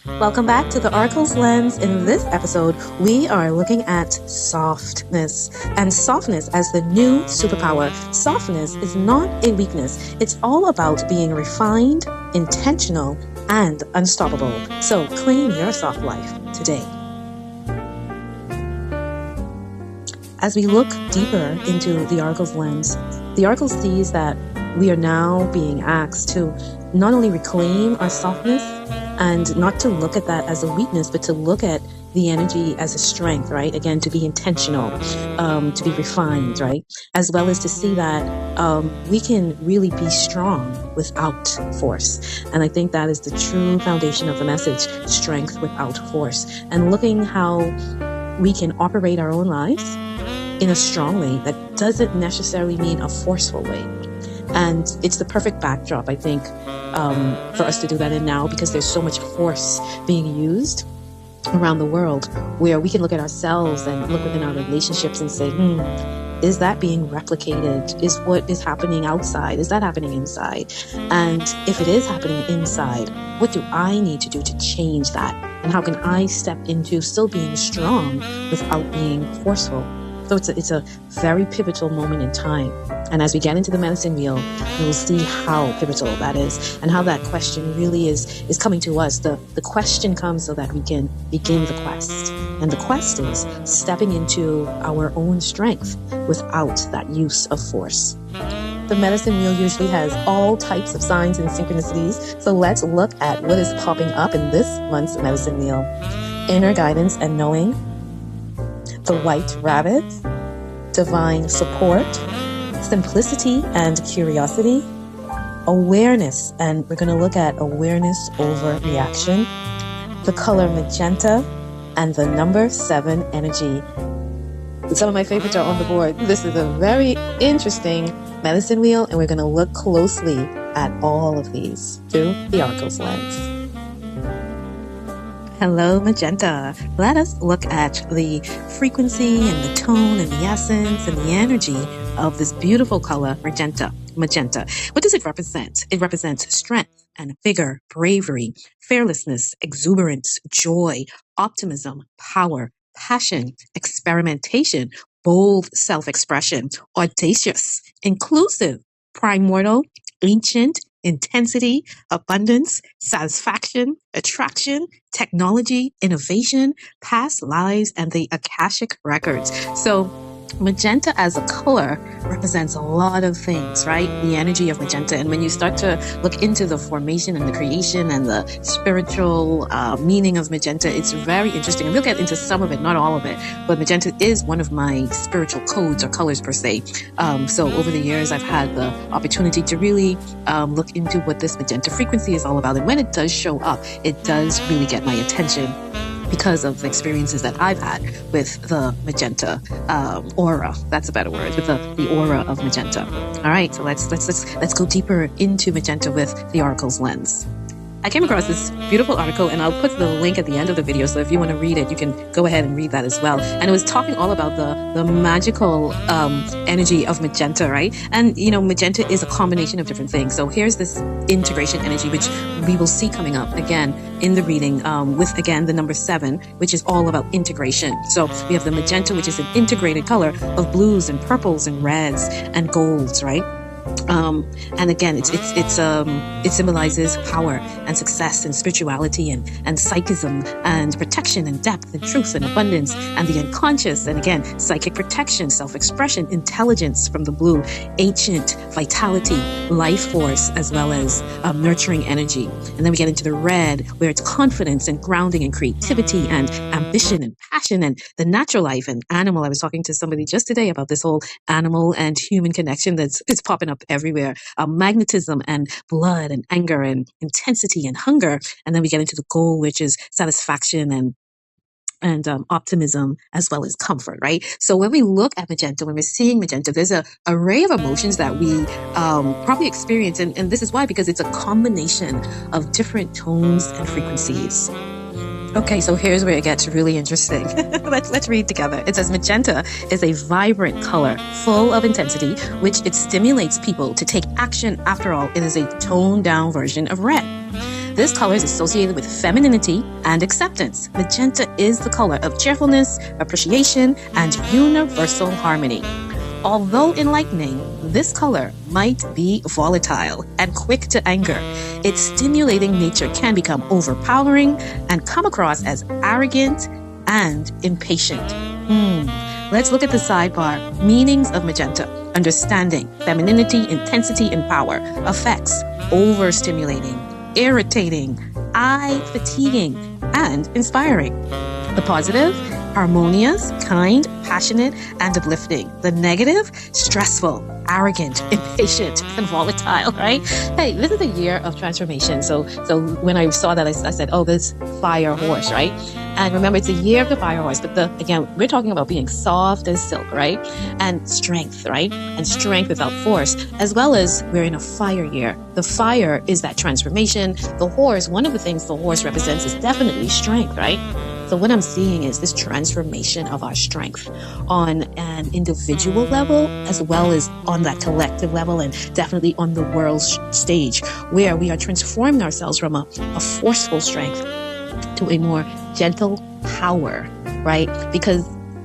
Welcome back to the Oracle's Lens. In this episode, we are looking at softness and softness as the new superpower. Softness is not a weakness. It's all about being refined, intentional, and unstoppable. So claim your soft life today. As we look deeper into the Oracle's Lens, the Oracle sees that we are now being asked to not only reclaim our softness and not to look at that as a weakness, but to look at the energy as a strength, right? Again, to be intentional, to be refined, right? As well as to see that we can really be strong without force. And I think that is the true foundation of the message, strength without force. And looking how we can operate our own lives in a strong way that doesn't necessarily mean a forceful way. And it's the perfect backdrop, I think, for us to do that in now, because there's so much force being used around the world where we can look at ourselves and look within our relationships and say, is that being replicated? Is what is happening outside? Is that happening inside? And if it is happening inside, what do I need to do to change that? And how can I step into still being strong without being forceful? So it's a very pivotal moment in time. And as we get into the medicine wheel, we'll see how pivotal that is and how that question really is coming to us. The question comes so that we can begin the quest. And the quest is stepping into our own strength without that use of force. The medicine wheel usually has all types of signs and synchronicities. So let's look at what is popping up in this month's medicine wheel. Inner guidance and knowing. The white rabbit, divine support, simplicity and curiosity, awareness, and we're going to look at awareness over reaction, the color magenta, and the number 7 energy. Some of my favorites are on the board. This is a very interesting medicine wheel, and we're going to look closely at all of these through the Oracle's Lens. Hello, magenta. Let us look at the frequency and the tone and the essence and the energy of this beautiful color, magenta. What does it represent? It represents strength and vigor, bravery, fearlessness, exuberance, joy, optimism, power, passion, experimentation, bold self-expression, audacious, inclusive, primordial, ancient, intensity, abundance, satisfaction, attraction, technology, innovation, past lives, and the Akashic records. So magenta as a color represents a lot of things, right? The energy of magenta. And when you start to look into the formation and the creation and the spiritual meaning of magenta, it's very interesting. And we'll get into some of it, not all of it. But magenta is one of my spiritual codes or colors per se. So over the years, I've had the opportunity to really look into what this magenta frequency is all about. And when it does show up, it does really get my attention, because of the experiences that I've had with the magenta aura. That's a better word, with the aura of magenta. All right, so let's go deeper into magenta with the Oracle's Lens. I came across this beautiful article, and I'll put the link at the end of the video, so if you want to read it, you can go ahead and read that as well. And it was talking all about the magical energy of magenta, right? And, you know, magenta is a combination of different things. So here's this integration energy, which we will see coming up again in the reading with, again, the number 7, which is all about integration. So we have the magenta, which is an integrated color of blues and purples and reds and golds, right? And again, it symbolizes power and success and spirituality and psychism and protection and depth and truth and abundance and the unconscious. And again, psychic protection, self-expression, intelligence from the blue, ancient, vitality, life force, as well as nurturing energy. And then we get into the red, where it's confidence and grounding and creativity and ambition and passion and the natural life and animal. I was talking to somebody just today about this whole animal and human connection it's popping up everywhere. Magnetism and blood and anger and intensity and hunger. And then we get into the goal, which is satisfaction and optimism, as well as comfort, right? So when we look at magenta, when we're seeing magenta, there's a array of emotions that we probably experience. And this is why, because it's a combination of different tones and frequencies. Okay, so here's where it gets really interesting. Let's read together. It says magenta is a vibrant color full of intensity, which it stimulates people to take action. After all, it is a toned down version of red. This color is associated with femininity and acceptance. Magenta is the color of cheerfulness, appreciation, and universal harmony. Although enlightening, this color might be volatile and quick to anger. Its stimulating nature can become overpowering and come across as arrogant and impatient. Let's look at the sidebar. Meanings of magenta. Understanding, femininity, intensity, and power. Effects, overstimulating, irritating, eye-fatiguing, and inspiring. The positive, harmonious, kind, passionate, and uplifting. The negative, stressful, arrogant, impatient, and volatile, right? Hey, this is a year of transformation. So when I saw that, I said, oh, this fire horse, right? And remember, it's a year of the fire horse, but again, we're talking about being soft as silk, right? And strength, right? And strength without force, as well as we're in a fire year. The fire is that transformation. The horse, one of the things the horse represents is definitely strength, right? So what I'm seeing is this transformation of our strength on an individual level, as well as on that collective level, and definitely on the world stage, where we are transforming ourselves from a forceful strength to a more gentle power, right? Because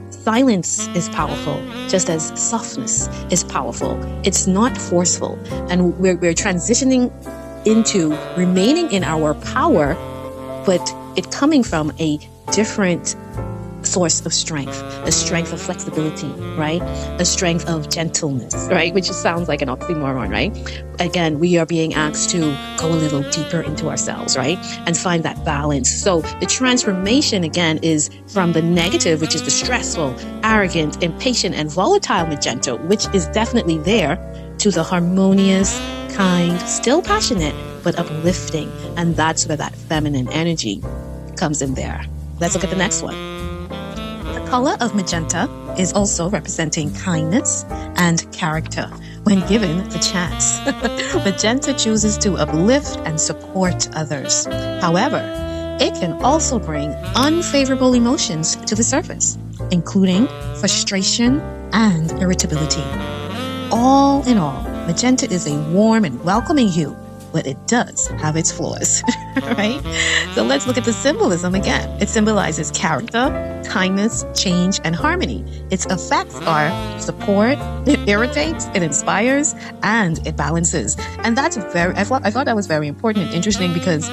silence is powerful, just as softness is powerful. It's not forceful. And we're transitioning into remaining in our power, but it coming from a different source of strength, a strength of flexibility, right? A strength of gentleness, right? Which sounds like an oxymoron, right? Again, we are being asked to go a little deeper into ourselves, right? And find that balance. So the transformation, again, is from the negative, which is the stressful, arrogant, impatient, and volatile magenta, which is definitely there, to the harmonious, kind, still passionate, but uplifting. And that's where that feminine energy comes in there. Let's look at the next one. The color of magenta is also representing kindness and character when given the chance. Magenta chooses to uplift and support others. However, it can also bring unfavorable emotions to the surface, including frustration and irritability. All in all, magenta is a warm and welcoming hue, but it does have its flaws, right? So let's look at the symbolism again. It symbolizes character, kindness, change, and harmony. Its effects are support, it irritates, it inspires, and it balances. And that's I thought that was very important and interesting, because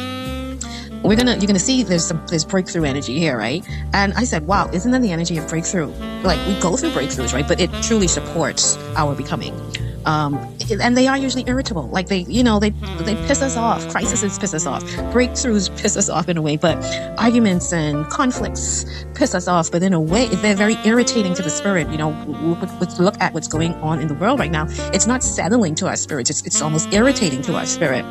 you're gonna see there's breakthrough energy here, right? And I said, wow, isn't that the energy of breakthrough? Like, we go through breakthroughs, right? But it truly supports our becoming. And they are usually irritable. Like they piss us off. Crises piss us off. Breakthroughs piss us off in a way, but arguments and conflicts piss us off. But in a way, they're very irritating to the spirit. Look at what's going on in the world right now. It's not settling to our spirits. It's almost irritating to our spirit.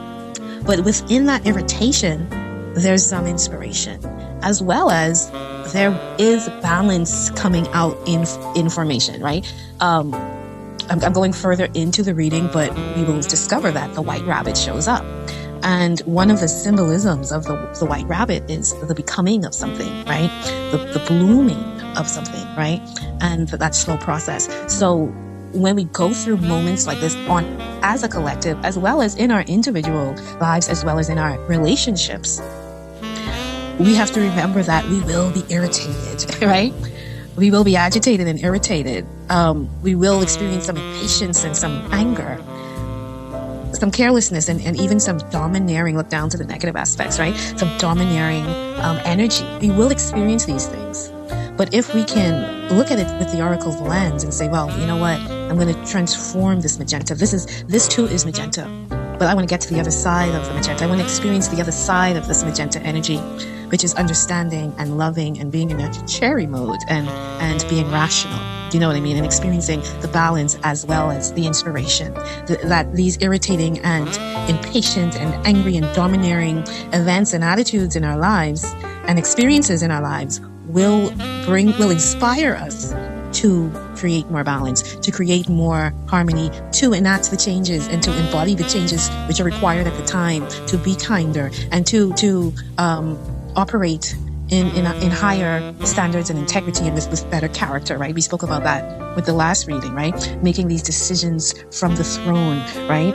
But within that irritation, there's some inspiration, as well as there is balance coming out in information, right? I'm going further into the reading, but we will discover that the white rabbit shows up. And one of the symbolisms of the white rabbit is the becoming of something, right? The blooming of something, right? And that slow process. So when we go through moments like this as a collective, as well as in our individual lives, as well as in our relationships, we have to remember that we will be irritated, right? We will be agitated and irritated. We will experience some impatience and some anger, some carelessness, and even some domineering. Look down to the negative aspects, right? Some domineering energy. We will experience these things. But if we can look at it with the oracle's lens and say, well, you know what? I'm going to transform this magenta. This too is magenta. But I want to get to the other side of the magenta. I want to experience the other side of this magenta energy, which is understanding and loving and being in a cherry mode and being rational. You know what I mean? And experiencing the balance as well as the inspiration. That these irritating and impatient and angry and domineering events and attitudes in our lives and experiences in our lives will inspire us to create more balance, to create more harmony, to enact the changes and to embody the changes which are required at the time, to be kinder and to operate in higher standards and integrity and with better character, right? We spoke about that with the last reading, right? Making these decisions from the throne, right?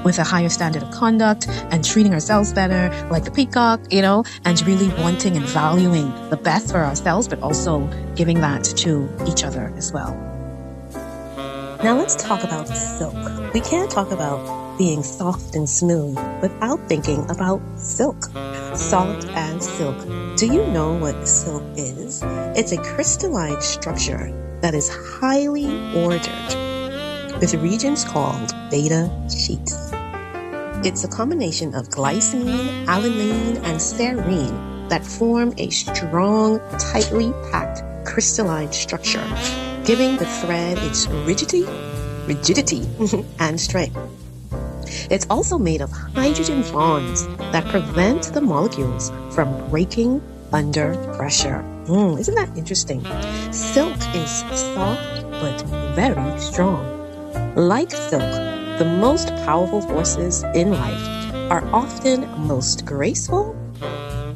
with a higher standard of conduct and treating ourselves better like the peacock, and really wanting and valuing the best for ourselves, but also giving that to each other as well. Now let's talk about silk. We can't talk about being soft and smooth without thinking about silk. Soft and silk. Do you know what silk is? It's a crystalline structure that is highly ordered with regions called beta sheets. It's a combination of glycine, alanine, and serine that form a strong, tightly packed crystalline structure, giving the thread its rigidity, and strength. It's also made of hydrogen bonds that prevent the molecules from breaking under pressure. Isn't that interesting? Silk is soft but very strong. Like silk, the most powerful forces in life are often most graceful.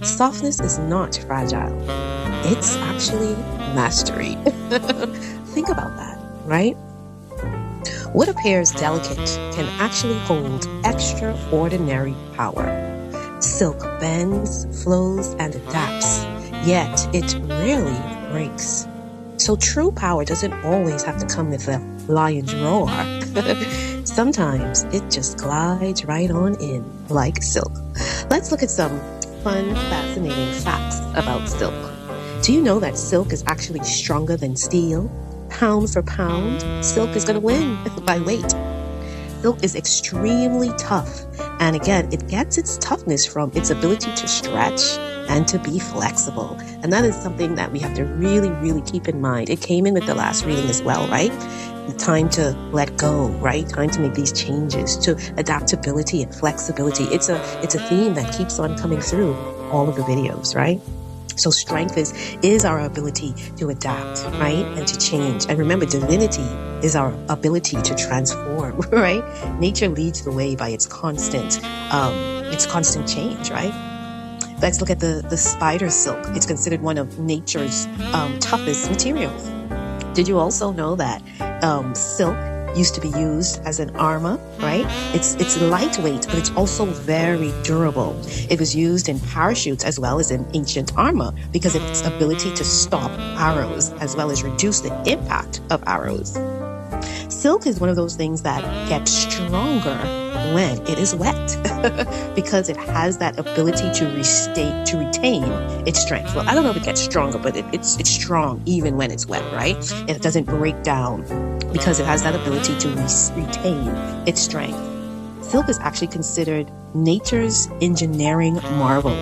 Softness is not fragile. It's actually mastery. Think about that, right? What appears delicate can actually hold extraordinary power. Silk bends, flows, and adapts, yet it rarely breaks. So true power doesn't always have to come with a lion's roar. Sometimes it just glides right on in like silk. Let's look at some fun, fascinating facts about silk. Do you know that silk is actually stronger than steel? Pound for pound, silk is going to win by weight. Silk is extremely tough. And again, it gets its toughness from its ability to stretch and to be flexible. And that is something that we have to really, really keep in mind. It came in with the last reading as well, right? The time to let go, right? Time to make these changes, to adaptability and flexibility. It's a theme that keeps on coming through all of the videos, right? So strength is our ability to adapt, right? And to change. And remember, divinity is our ability to transform, right? Nature leads the way by its constant change, right? Let's look at the spider silk. It's considered one of nature's toughest materials. Did you also know that silk used to be used as an armor, right? It's lightweight, but it's also very durable. It was used in parachutes as well as in ancient armor because of its ability to stop arrows as well as reduce the impact of arrows. Silk is one of those things that gets stronger when it is wet because it has that ability to retain its strength. Well, I don't know if it gets stronger, but it's strong even when it's wet, right? It doesn't break down because it has that ability to retain its strength. Silk is actually considered nature's engineering marvel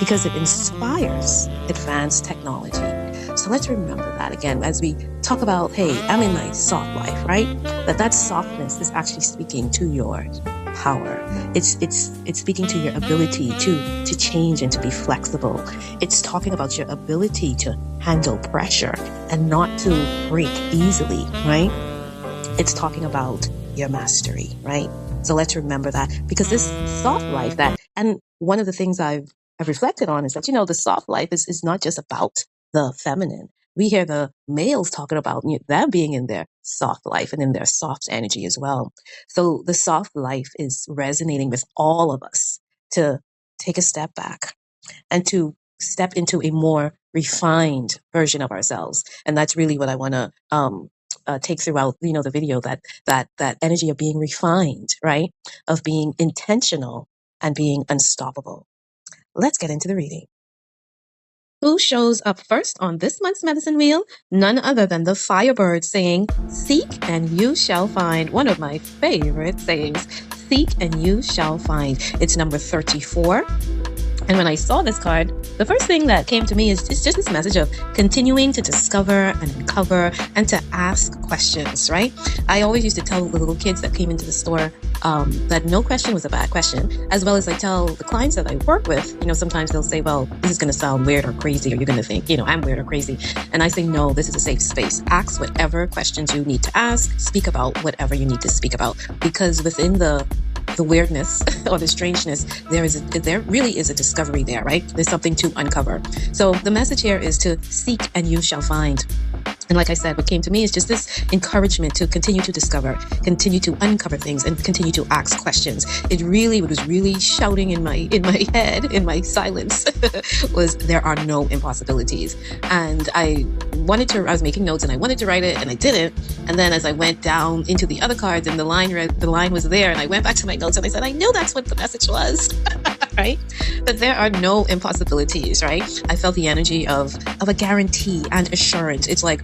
because it inspires advanced technology. So let's remember that again as we talk about, hey, I'm in my soft life, right? That softness is actually speaking to your power. It's speaking to your ability to change and to be flexible. It's talking about your ability to handle pressure and not to break easily, right? It's talking about your mastery, right? So let's remember that because this soft life and one of the things I've reflected on is that, the soft life is not just about the feminine. We hear the males talking about them being in their soft life and in their soft energy as well. So the soft life is resonating with all of us to take a step back and to step into a more refined version of ourselves. And that's really what I want to take throughout, the video, that energy of being refined, right? Of being intentional and being unstoppable. Let's get into the reading. Who shows up first on this month's medicine wheel? None other than the Firebird saying, "Seek and you shall find." One of my favorite sayings, "Seek and you shall find." It's number 34. And when I saw this card, the first thing that came to me is just this message of continuing to discover and uncover and to ask questions, right? I always used to tell the little kids that came into the store that no question was a bad question, as well as I tell the clients that I work with, sometimes they'll say, well, this is going to sound weird or crazy, or you're going to think, I'm weird or crazy. And I say, no, this is a safe space. Ask whatever questions you need to ask. Speak about whatever you need to speak about, because within the weirdness or the strangeness, there really is a discovery there, right? There's something to uncover. So the message here is to seek and you shall find. And like I said, what came to me is just this encouragement to continue to discover, continue to uncover things, and continue to ask questions. It was really shouting in my head, in my silence, was there are no impossibilities. And I was making notes and I wanted to write it and I didn't. And then as I went down into the other cards and the line was there, and I went back to my notes and I said, I knew that's what the message was. Right? That there are no impossibilities, right? I felt the energy of a guarantee and assurance. It's like,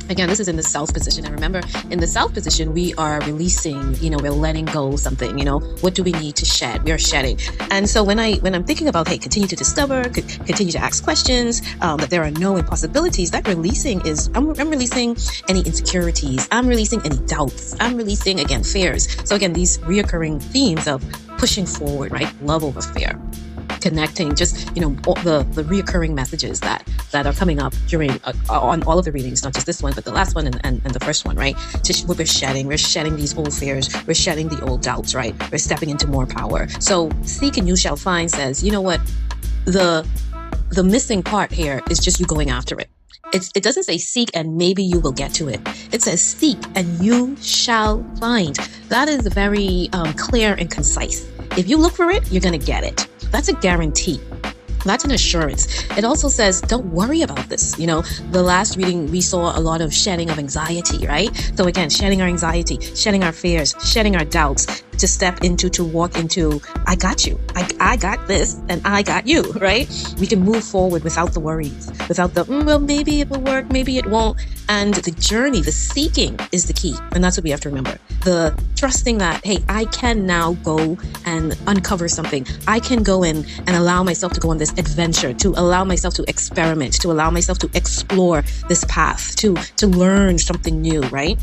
again, this is in the South position. And remember, in the South position, we are releasing, we're letting go something, what do we need to shed? We are shedding. And so when I'm thinking about, hey, continue to discover, continue to ask questions, that there are no impossibilities, that releasing is, I'm releasing any insecurities. I'm releasing any doubts. I'm releasing, again, fears. So again, these reoccurring themes of pushing forward, right? Love over fear. Connecting, just all the reoccurring messages that are coming up during on all of the readings, not just this one, but the last one and the first one, right? We're shedding these old fears, we're shedding the old doubts, right? We're stepping into more power. So seek and you shall find says, you know what, the missing part here is just you going after it. It doesn't say seek and maybe you will get to it. It says seek and you shall find. That is very clear and concise. If you look for it, you're going to get it. That's a guarantee. That's an assurance. It also says, don't worry about this. The last reading, we saw a lot of shedding of anxiety, right? So again, shedding our anxiety, shedding our fears, shedding our doubts, to walk into, I got you. I got this and I got you, right? We can move forward without the worries, without the, well, maybe it will work, maybe it won't. And the journey, the seeking is the key. And that's what we have to remember. The trusting that, hey, I can now go and uncover something. I can go in and allow myself to go on this adventure, to allow myself to experiment, to allow myself to explore this path, to learn something new, right?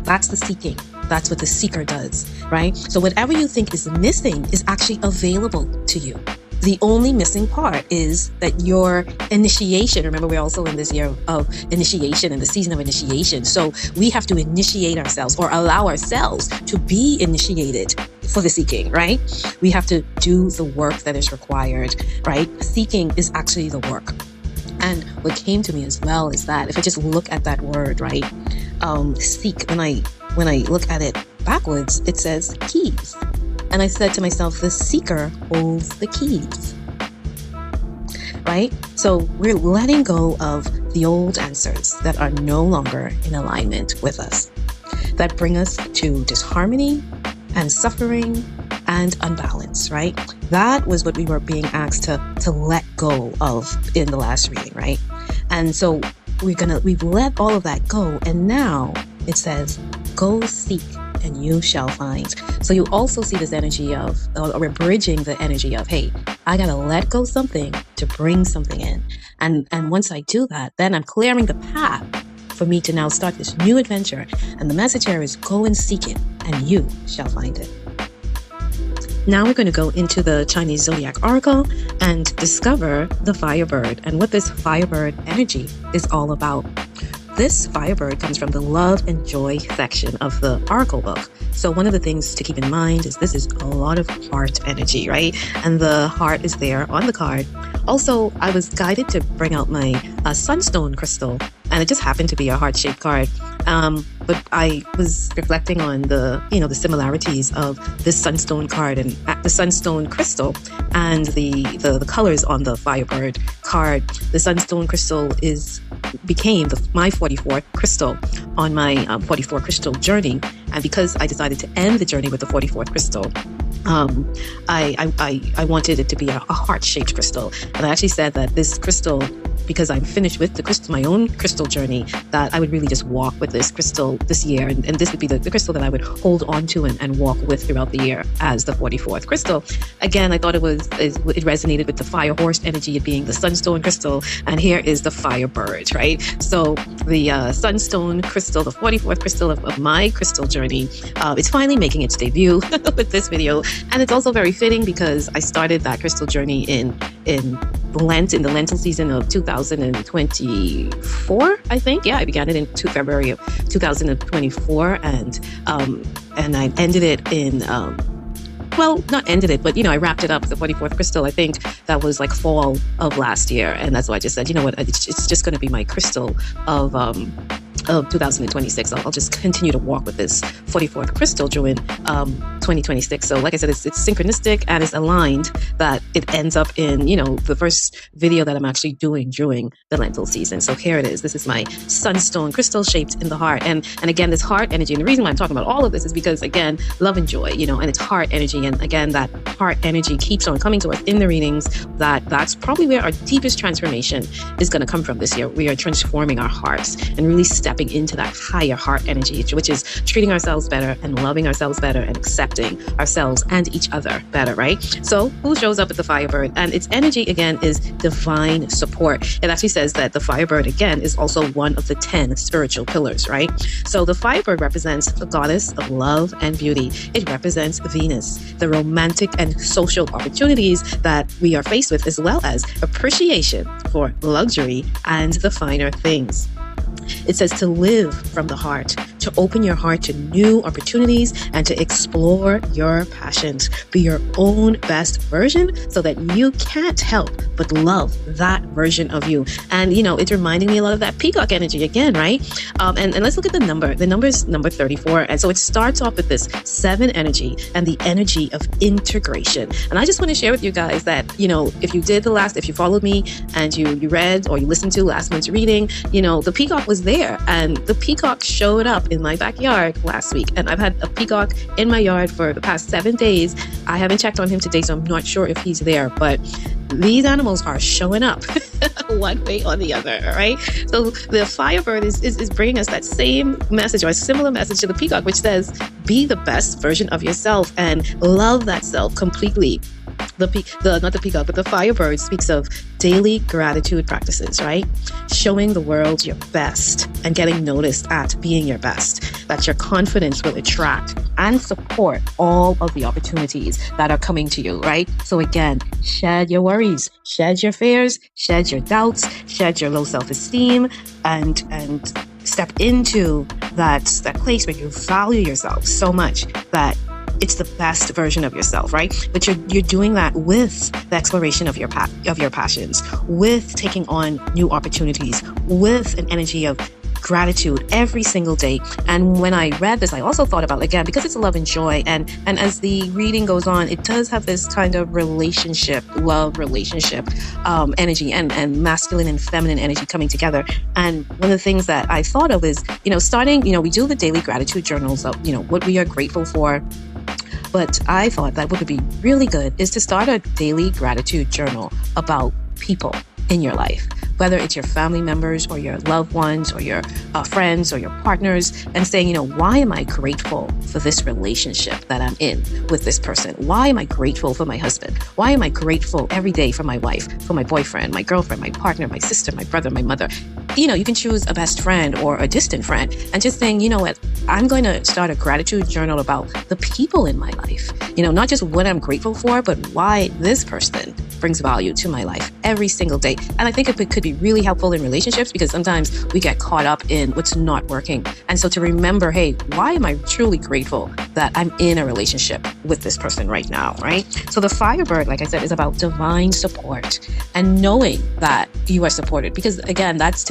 That's the seeking. That's what the seeker does, right? So whatever you think is missing is actually available to you. The only missing part is that your initiation, remember we're also in this year of initiation and the season of initiation. So we have to initiate ourselves or allow ourselves to be initiated for the seeking, right? We have to do the work that is required, right? Seeking is actually the work. And what came to me as well is that if I just look at that word, right? Seek, when I look at it backwards, it says keys. And I said to myself, the seeker holds the keys, right? So we're letting go of the old answers that are no longer in alignment with us, that bring us to disharmony and suffering and unbalance, right? That was what we were being asked to let go of in the last reading, right? And so we've let all of that go. And now it says, go seek and you shall find. So you also see this energy of, or we're bridging the energy of, hey, I gotta let go something to bring something in. And once I do that, then I'm clearing the path for me to now start this new adventure. And the message here is go and seek it and you shall find it. Now we're going to go into the Chinese Zodiac Oracle and discover the Firebird and what this Firebird energy is all about. This Firebird comes from the Love and Joy section of the Oracle book. So one of the things to keep in mind is this is a lot of heart energy, right? And the heart is there on the card. Also, I was guided to bring out my Sunstone crystal, and it just happened to be a heart-shaped card. But I was reflecting on the similarities of this Sunstone card and the Sunstone crystal and the colors on the Firebird card. The Sunstone crystal became my 44th crystal on my 44 crystal journey. And because I decided to end the journey with the 44th crystal, I wanted it to be a heart-shaped crystal. And I actually said that this crystal, because I'm finished with the crystal, my own crystal journey, that I would really just walk with this crystal this year. And this would be the crystal that I would hold on to and walk with throughout the year as the 44th crystal. Again, I thought it resonated with the fire horse energy, it being the Sunstone crystal. And here is the Firebird, right? So the Sunstone crystal, the 44th crystal of my crystal journey, it's finally making its debut with this video. And it's also very fitting because I started that crystal journey in Lent, in the Lentil season of 2024, I think. Yeah, I began it in February of 2024, and I ended it in not ended it, but I wrapped it up with the 44th crystal. I think that was like fall of last year, and that's why I just said, you know what, it's just going to be my crystal of of 2026. I'll just continue to walk with this 44th crystal during 2026. So like I said, it's synchronistic and it's aligned that it ends up in, the first video that I'm actually doing during the lentil season. So here it is. This is my sunstone crystal shaped in the heart. And again, this heart energy. And the reason why I'm talking about all of this is because, again, love and joy, and it's heart energy. And again, that heart energy keeps on coming to us in the readings. That's probably where our deepest transformation is going to come from this year. We are transforming our hearts and really stepping into that higher heart energy, which is treating ourselves better and loving ourselves better and accepting ourselves and each other better, right? So who shows up at the Firebird? And its energy, again, is divine support. It actually says that the Firebird, again, is also one of the 10 spiritual pillars, right? So the Firebird represents the goddess of love and beauty. It represents Venus, the romantic and social opportunities that we are faced with, as well as appreciation for luxury and the finer things. It says to live from the heart, to open your heart to new opportunities and to explore your passions. Be your own best version so that you can't help but love that version of you. And, it's reminding me a lot of that peacock energy again, right? And let's look at the number. The number is number 34. And so it starts off with this 7 energy and the energy of integration. And I just want to share with you guys that, if you followed me and you read or you listened to last month's reading, the peacock was there and the peacock showed up in my backyard last week. And I've had a peacock in my yard for the past 7 days. I haven't checked on him today, so I'm not sure if he's there, but these animals are showing up one way or the other, all right? So the Firebird is bringing us that same message or a similar message to the peacock, which says, be the best version of yourself and love that self completely. Not the peacock, but the Firebird speaks of daily gratitude practices, right? Showing the world your best and getting noticed at being your best. That your confidence will attract and support all of the opportunities that are coming to you, right? So again, shed your worries, shed your fears, shed your doubts, shed your low self-esteem, and step into that place where you value yourself so much that it's the best version of yourself, right? But you're doing that with the exploration of your passions, with taking on new opportunities, with an energy of gratitude every single day. And when I read this, I also thought about, again, because it's a love and joy, and as the reading goes on, it does have this kind of love relationship energy and masculine and feminine energy coming together. And one of the things that I thought of is, starting, we do the daily gratitude journals of, what we are grateful for. But I thought that what would be really good is to start a daily gratitude journal about people in your life, whether it's your family members or your loved ones or your friends or your partners, and saying, why am I grateful for this relationship that I'm in with this person? Why am I grateful for my husband? Why am I grateful every day for my wife, for my boyfriend, my girlfriend, my partner, my sister, my brother, my mother? You can choose a best friend or a distant friend, and just saying, what, I'm going to start a gratitude journal about the people in my life, not just what I'm grateful for, but why this person brings value to my life every single day. And I think it could be really helpful in relationships, because sometimes we get caught up in what's not working. And so to remember, hey, why am I truly grateful that I'm in a relationship with this person right now, right? So the Firebird, like I said, is about divine support and knowing that you are supported. Because again, that's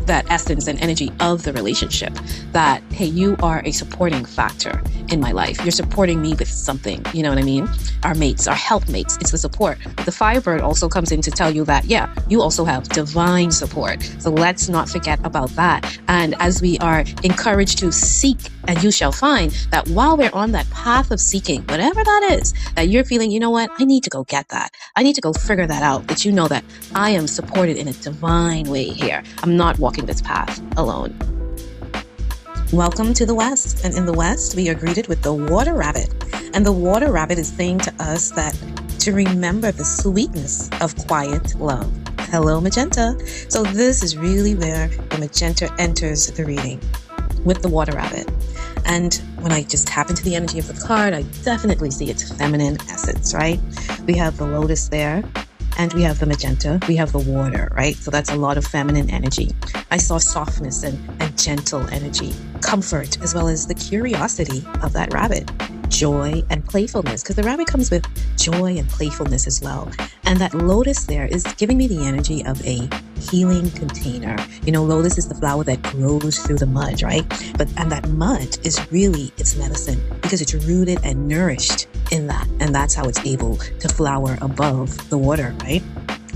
that essence and energy of the relationship, that, hey, you are a supporting factor in my life. You're supporting me with something, you know what I mean? Our mates, our helpmates, it's the support. But the Firebird also comes in to tell you that, yeah, you also have divine support. So let's not forget about that. And as we are encouraged to seek, and you shall find, that while we're on that path of seeking, whatever that is, that you're feeling, you know what, I need to go get that. I need to go figure that out, that you know that I am supported in a divine way here. I'm not walking this path alone. Welcome to the West. And in the West, we are greeted with the water rabbit. And the water rabbit is saying to us that to remember the sweetness of quiet love. Hello, magenta. So this is really where the magenta enters the reading, with the water rabbit. And when I just tap into the energy of the card, I definitely see its feminine essence, right? We have the lotus there, and we have the magenta, we have the water, right? So that's a lot of feminine energy. I saw softness and gentle energy, comfort, as well as the curiosity of that rabbit. joy and playfulness, because the rabbit comes with joy and playfulness as well. And that lotus there is giving me the energy of a healing container. You know, lotus is the flower that grows through the mud, right? And that mud is really its medicine, because it's rooted and nourished in that. And that's how it's able to flower above the water, right?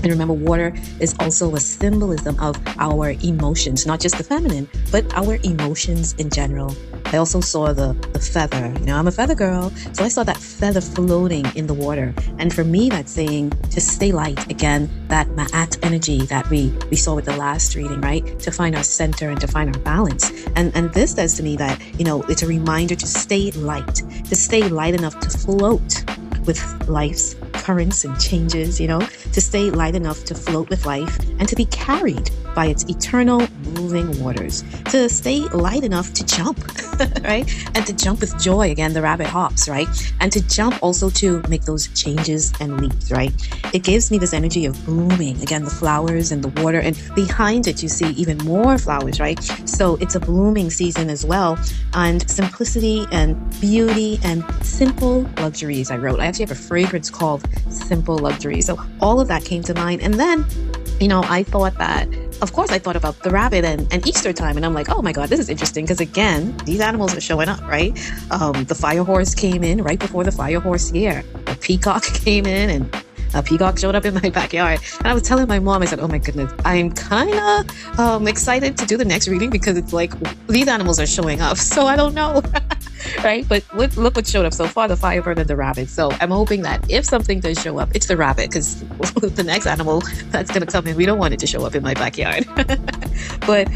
And remember, water is also a symbolism of our emotions, not just the feminine, but our emotions in general. I also saw the feather. You know, I'm a feather girl, so I saw that feather floating in the water. And for me, that's saying to stay light. Again, that ma'at energy that we saw with the last reading, right? To find our center and to find our balance. And this says to me that, you know, it's a reminder to stay light enough to float with life's currents and changes, you know, to stay light enough to float with life and to be carried by its eternal moving waters, to stay light enough to jump, right? And to jump with joy. Again, the rabbit hops, right? And to jump also to make those changes and leaps, right? It gives me this energy of blooming. Again, the flowers and the water, and behind it, you see even more flowers, right? So it's a blooming season as well. And simplicity and beauty and simple luxuries, I wrote. I actually have a fragrance called Simple Luxury. So all of that came to mind. And then, you know, I thought that, of course, I thought about the rabbit and Easter time. And I'm like, oh my God, this is interesting. Because again, these animals are showing up, right? The fire horse came in right before the fire horse year. The peacock came in, and a peacock showed up in my backyard. And I was telling my mom, I said, oh my goodness, I'm kind of excited to do the next reading, because it's like these animals are showing up. So I don't know. Right? But look what showed up so far, the firebird and the rabbit. So I'm hoping that if something does show up, it's the rabbit, because the next animal that's going to come in, we don't want it to show up in my backyard. But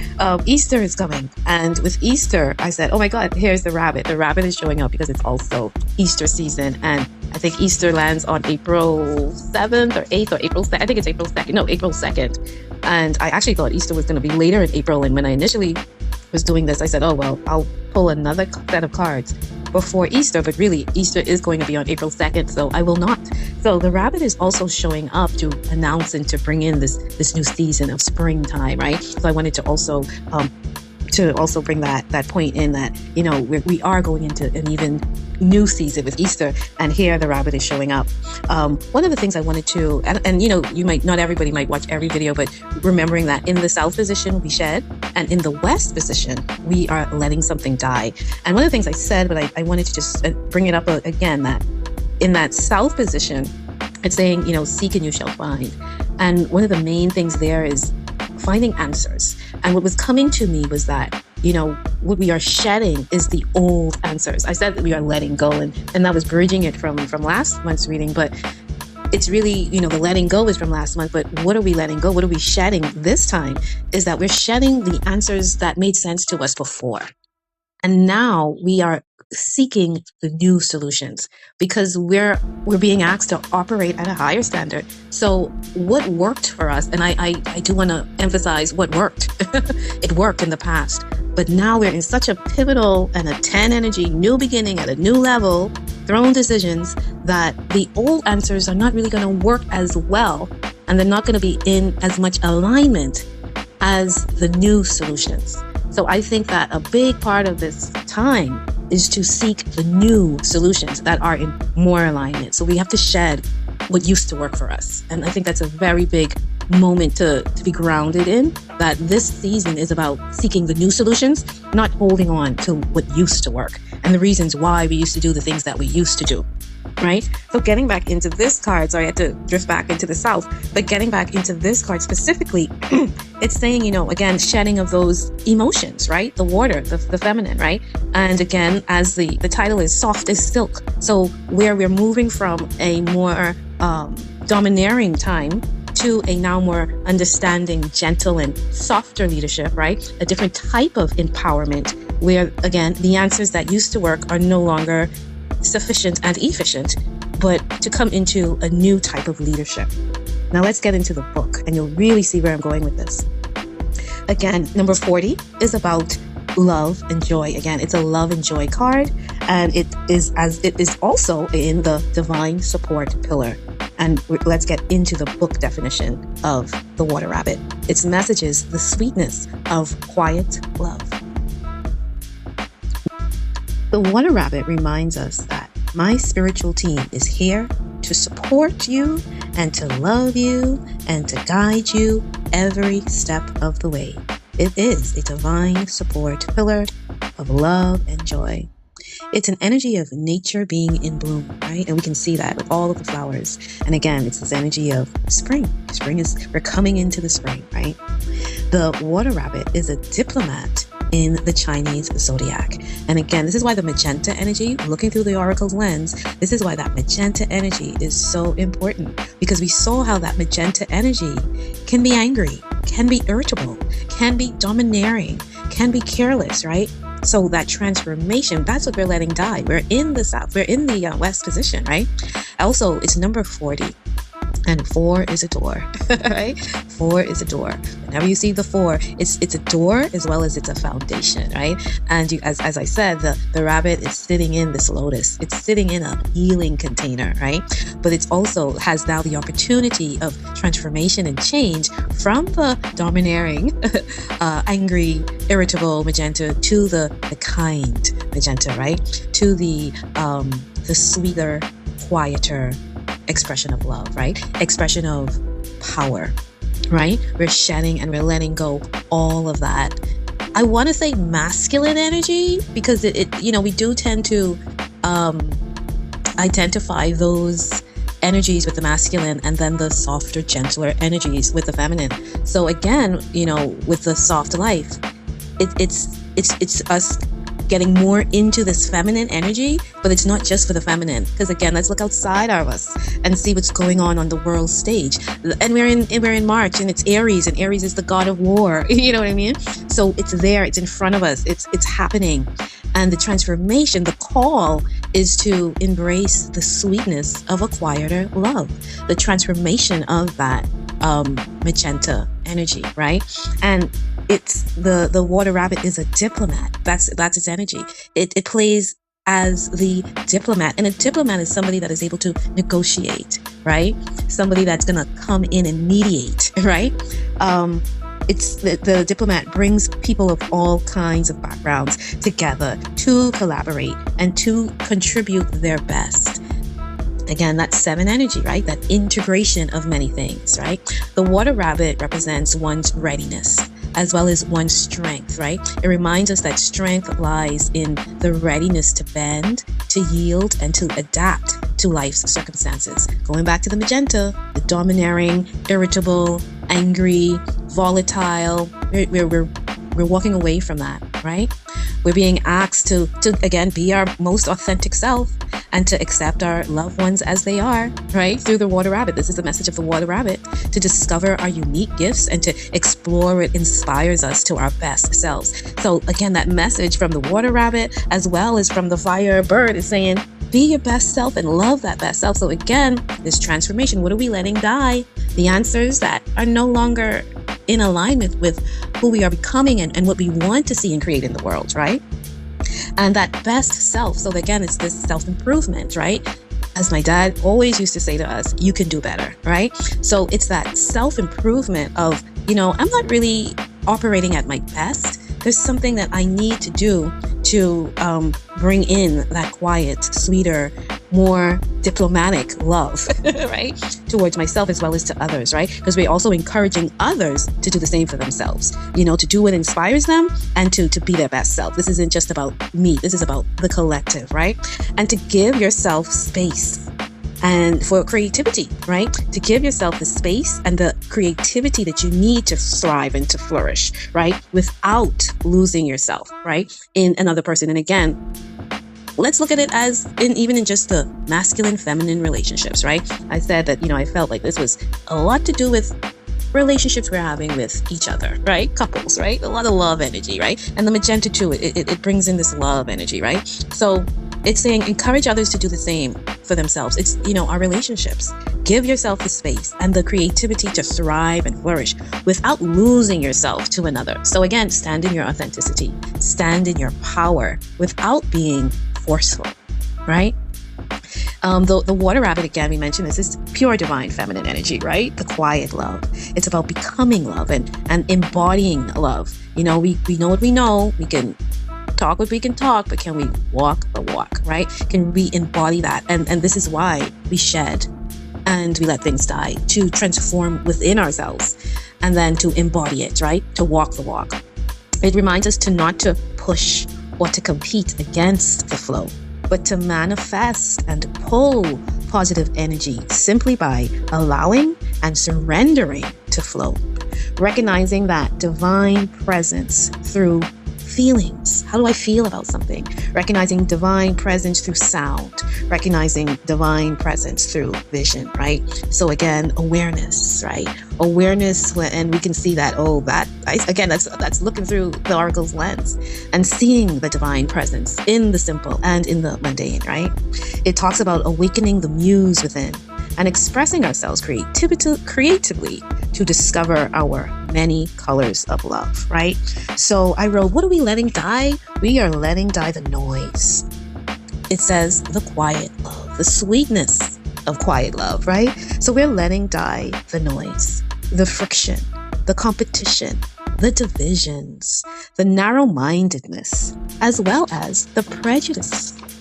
Easter is coming. And with Easter, I said, oh my God, here's the rabbit. The rabbit is showing up because it's also Easter season. And I think Easter lands on April 7th or 8th or April 2nd. I think it's April 2nd. No, April 2nd. And I actually thought Easter was going to be later in April. And when I initially was doing this, I said, oh, well, I'll pull another set of cards before Easter, but really Easter is going to be on April 2nd, so I will not. So the rabbit is also showing up to announce and to bring in this new season of springtime, right? So I wanted to also bring that point in, that, you know, we are going into an even new season with Easter, and here the rabbit is showing up. One of the things I wanted to, and you know, not everybody might watch every video, but remembering that in the south position we shed, and in the west position we are letting something die. And one of the things I said, but I wanted to just bring it up again, that in that south position, it's saying, you know, seek and you shall find. And one of the main things there is finding answers. And what was coming to me was that, you know, what we are shedding is the old answers. I said that we are letting go, and that was bridging it from last month's reading, but it's really, you know, the letting go is from last month, but what are we letting go? What are we shedding this time? Is that we're shedding the answers that made sense to us before. And now we are seeking the new solutions, because we're being asked to operate at a higher standard. So what worked for us, and I do want to emphasize what worked. It worked in the past, but now we're in such a pivotal and a 10 energy new beginning at a new level, throne decisions, that the old answers are not really going to work as well, and they're not going to be in as much alignment as the new solutions. So I think that a big part of this time is to seek the new solutions that are in more alignment. So we have to shed what used to work for us. And I think that's a very big moment to be grounded in, that this season is about seeking the new solutions, not holding on to what used to work and the reasons why we used to do the things that we used to do. Right? So getting back into this card, sorry, I had to drift back into the south, but getting back into this card specifically, it's saying, you know, again, shedding of those emotions, right? The water, the feminine, right? And again, as the title is, soft as silk. So where we're moving from a more domineering time to a now more understanding, gentle and softer leadership, right? A different type of empowerment where, again, the answers that used to work are no longer sufficient and efficient, but to come into a new type of leadership. Now let's get into the book, and you'll really see where I'm going with this. Again, number 40 is about love and joy. Again, it's a love and joy card, and it is also in the divine support pillar. And let's get into the book definition of the water rabbit. Its message is the sweetness of quiet love. The water rabbit reminds us that My spiritual team is here to support you and to love you and to guide you every step of the way. It is a divine support pillar of love and joy. It's an energy of nature being in bloom, right? And we can see that with all of the flowers. And again, it's this energy of spring. We're coming into the spring, right? The water rabbit is a diplomat in the Chinese zodiac. And again, this is why the magenta energy, looking through the oracle's lens, this is why that magenta energy is so important, because we saw how that magenta energy can be angry, can be irritable, can be domineering, can be careless, right? So that transformation, that's what we're letting die. We're in the south, we're in the west position, right? Also, it's number 40. And 4 is a door, right? 4 is a door. Whenever you see the 4, it's a door as well as it's a foundation, right? And you, as I said, the rabbit is sitting in this lotus. It's sitting in a healing container, right? But it's also has now the opportunity of transformation and change from the domineering, angry, irritable magenta to the kind magenta, right? To the sweeter, quieter expression of love, right? Expression of power, right? We're shedding and we're letting go all of that. I want to say masculine energy because we do tend to identify those energies with the masculine and then the softer, gentler energies with the feminine. So again, with the soft life, it's us getting more into this feminine energy, but it's not just for the feminine. Because again, let's look outside of us and see what's going on the world stage. And we're in March, and it's Aries, and Aries is the god of war. You know what I mean? So it's there, it's in front of us, it's happening. And the transformation, the call is to embrace the sweetness of a quieter love, the transformation of that magenta energy, right? And it's the water rabbit is a diplomat. That's its energy. It plays as the diplomat, and a diplomat is somebody that is able to negotiate, right? Somebody that's gonna come in and mediate, right? It's the diplomat brings people of all kinds of backgrounds together to collaborate and to contribute their best. Again, that's 7 energy, right? That integration of many things, right? The water rabbit represents one's readiness as well as one's strength, right? It reminds us that strength lies in the readiness to bend, to yield, and to adapt to life's circumstances. Going back to the magenta, the domineering, irritable, angry, volatile, we're walking away from that, right? We're being asked to again, be our most authentic self and to accept our loved ones as they are, right? Through the water rabbit. This is the message of the water rabbit, to discover our unique gifts and to explore what inspires us to our best selves. So again, that message from the water rabbit as well as from the fire bird is saying, be your best self and love that best self. So again, this transformation, what are we letting die? The answers that are no longer in alignment with who we are becoming and what we want to see and create in the world, right? And that best self. So again, it's this self-improvement, right? As my dad always used to say to us, you can do better, right? So it's that self-improvement of, I'm not really operating at my best. There's something that I need to do to bring in that quiet, sweeter, more diplomatic love, right? Towards myself as well as to others, right? Because we're also encouraging others to do the same for themselves, to do what inspires them and to be their best self. This isn't just about me. This is about the collective, right? And to give yourself space and for creativity, right? To give yourself the space and the creativity that you need to thrive and to flourish, right? Without losing yourself, right? In another person. And again, let's look at it as even in just the masculine feminine relationships, right? I said that, I felt like this was a lot to do with relationships we're having with each other, right? Couples, right? A lot of love energy, right? And the magenta too, it brings in this love energy, right? So it's saying encourage others to do the same for themselves. It's, our relationships. Give yourself the space and the creativity to thrive and flourish without losing yourself to another. So again, stand in your authenticity, stand in your power without being forceful, right? The water rabbit, again, we mentioned this is pure divine feminine energy, right? The quiet love. It's about becoming love and embodying love. We know what we know. We can Talk what we can talk, but can we walk the walk, right? Can we embody that? And this is why we shed and we let things die, to transform within ourselves and then to embody it, right? To walk the walk. It reminds us to not to push or to compete against the flow, but to manifest and pull positive energy simply by allowing and surrendering to flow. Recognizing that divine presence through feelings. How do I feel about something? Recognizing divine presence through sound. Recognizing divine presence through vision, right? So again, awareness, right? Awareness, and we can see that, that's looking through the oracle's lens and seeing the divine presence in the simple and in the mundane, right? It talks about awakening the muse within and expressing ourselves creatively to discover our many colors of love, right? So I wrote, what are we letting die? We are letting die the noise. It says the quiet love, the sweetness of quiet love, right? So we're letting die the noise, the friction, the competition, the divisions, the narrow-mindedness, as well as the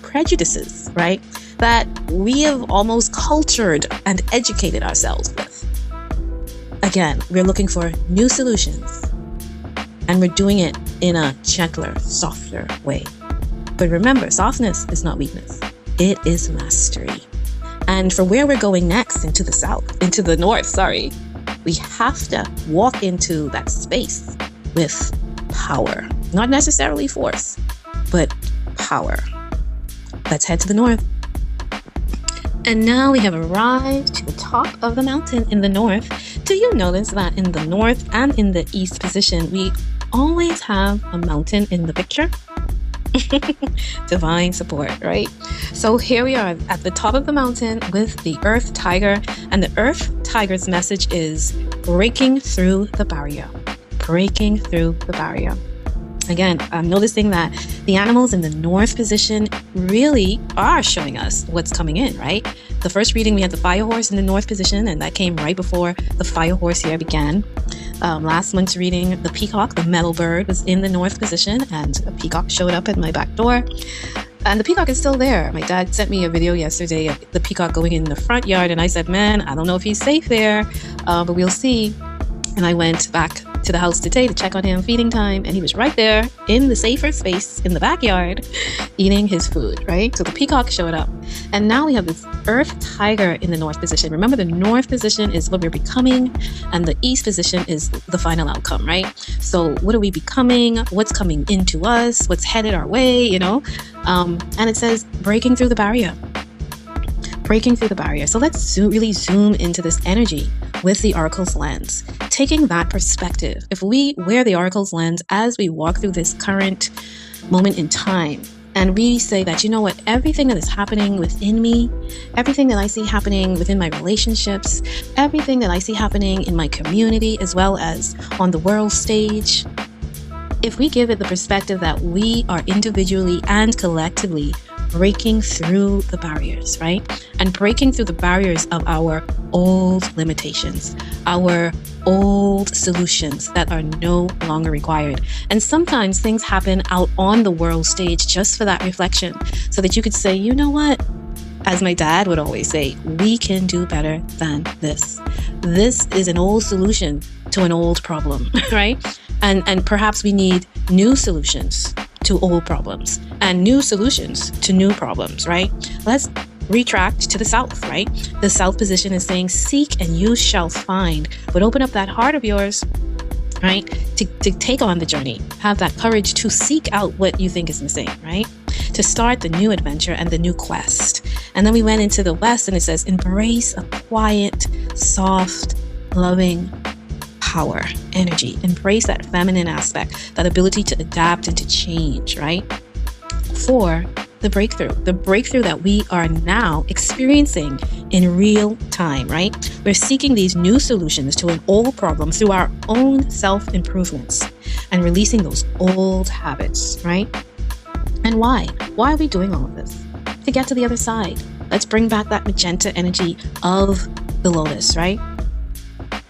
prejudices, right? That we have almost cultured and educated ourselves with. Again, we're looking for new solutions, and we're doing it in a gentler, softer way. But remember, softness is not weakness. It is mastery. And for where we're going next, into the north, we have to walk into that space with power. Not necessarily force, but power. Let's head to the north. And now we have arrived to the top of the mountain in the north. Do you notice that in the north and in the east position, we always have a mountain in the picture? Divine support, right? So here we are at the top of the mountain with the Earth Tiger, and the Earth Tiger's message is breaking through the barrier. Breaking through the barrier. Again, I'm noticing that the animals in the north position really are showing us what's coming in, right? The first reading, we had the fire horse in the north position, and that came right before the fire horse here began. Last month's reading, the peacock, the metal bird, was in the north position, and a peacock showed up at my back door. And the peacock is still there. My dad sent me a video yesterday of the peacock going in the front yard, and I said, man, I don't know if he's safe there, but we'll see. And I went back to the house today to check on him, feeding time, and he was right there in the safer space in the backyard eating his food, right? So the peacock showed up. And now we have this Earth Tiger in the north position. Remember, the north position is what we're becoming, and the east position is the final outcome, right? So what are we becoming? What's coming into us? What's headed our way, And it says breaking through the barrier. Breaking through the barrier. So let's really zoom into this energy with the oracle's lens, taking that perspective. If we wear the oracle's lens as we walk through this current moment in time, and we say that, you know what, everything that is happening within me, everything that I see happening within my relationships, everything that I see happening in my community, as well as on the world stage, if we give it the perspective that we are individually and collectively breaking through the barriers, right? And breaking through the barriers of our old limitations, our old solutions that are no longer required. And sometimes things happen out on the world stage just for that reflection, so that you could say, you know what? As my dad would always say, we can do better than this. This is an old solution to an old problem, right? And perhaps we need new solutions to old problems and new solutions to new problems, right? Let's retract to the south, right? The south position is saying, seek and you shall find. But open up that heart of yours, right? To take on the journey. Have that courage to seek out what you think is missing, right? To start the new adventure and the new quest. And then we went into the west, and it says, embrace a quiet, soft, loving power, energy. Embrace that feminine aspect, that ability to adapt and to change, right? For the breakthrough that we are now experiencing in real time, right? We're seeking these new solutions to an old problem through our own self-improvements and releasing those old habits, right? And why? Why are we doing all of this? To get to the other side. Let's bring back that magenta energy of the lotus, right?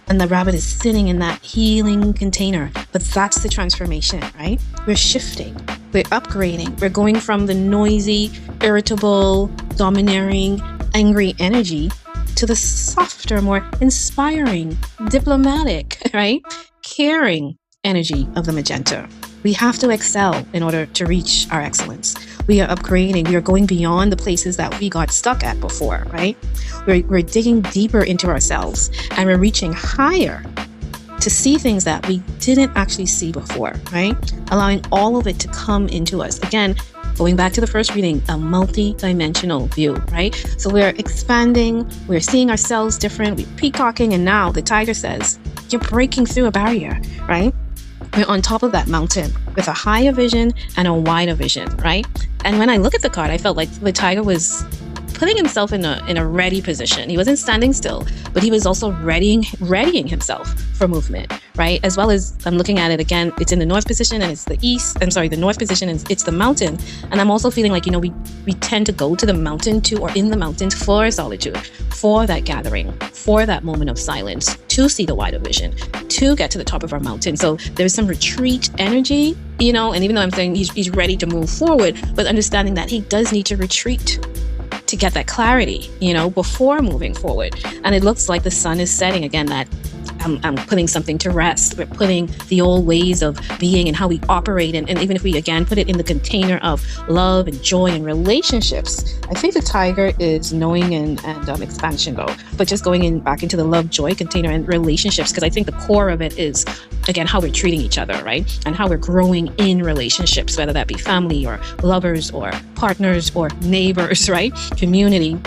And the rabbit is sitting in that healing container. But that's the transformation, right? We're shifting. We're upgrading. We're going from the noisy, irritable, domineering, angry energy to the softer, more inspiring, diplomatic, right? Caring energy of the magenta. We have to excel in order to reach our excellence. We are upgrading. We are going beyond the places that we got stuck at before, right? We're digging deeper into ourselves, and we're reaching higher to see things that we didn't actually see before, right? Allowing all of it to come into us. Again, going back to the first reading, a multi-dimensional view, right? So we're expanding, we're seeing ourselves different, we're peacocking, and now the tiger says, you're breaking through a barrier, right? We're on top of that mountain with a higher vision and a wider vision, right? And when I look at the card, I felt like the tiger was putting himself in a ready position. He wasn't standing still, but he was also readying himself for movement, right? As well as I'm looking at it again, it's in the north position and it's the north position and it's the mountain. And I'm also feeling like, we tend to go to the mountain or in the mountains for solitude, for that gathering, for that moment of silence, to see the wider vision, to get to the top of our mountain. So there's some retreat energy, and even though I'm saying he's ready to move forward, but understanding that he does need to retreat to get that clarity, before moving forward. And it looks like the sun is setting again, that I'm putting something to rest. We're putting the old ways of being and how we operate. And even if we, again, put it in the container of love and joy and relationships, I think the tiger is knowing and expansion though, but just going back into the love, joy container and relationships, because I think the core of it is, again, how we're treating each other, right? And how we're growing in relationships, whether that be family or lovers or partners or neighbors, right? Community,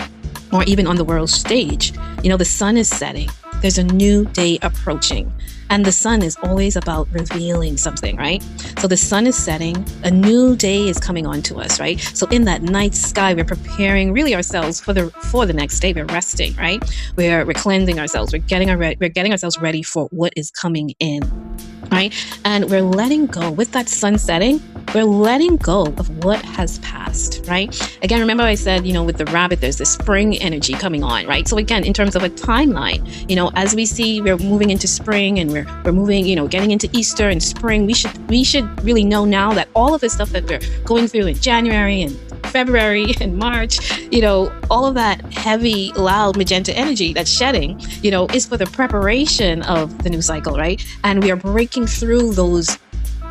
or even on the world stage. The sun is setting. There's a new day approaching. And the sun is always about revealing something, right? So the sun is setting, a new day is coming on to us, right? So in that night sky, we're preparing really ourselves for the next day. We're resting, right? We're cleansing ourselves. We're getting ourselves ready for what is coming in, right? And we're letting go with that sun setting. We're letting go of what has passed, right? Again, remember I said, with the rabbit, there's this spring energy coming on, right? So again, in terms of a timeline, as we see, we're moving into spring and we're moving, getting into Easter and spring. We should really know now that all of the stuff that we're going through in January and February and March, all of that heavy, loud magenta energy that's shedding, is for the preparation of the new cycle, right? And we are breaking through those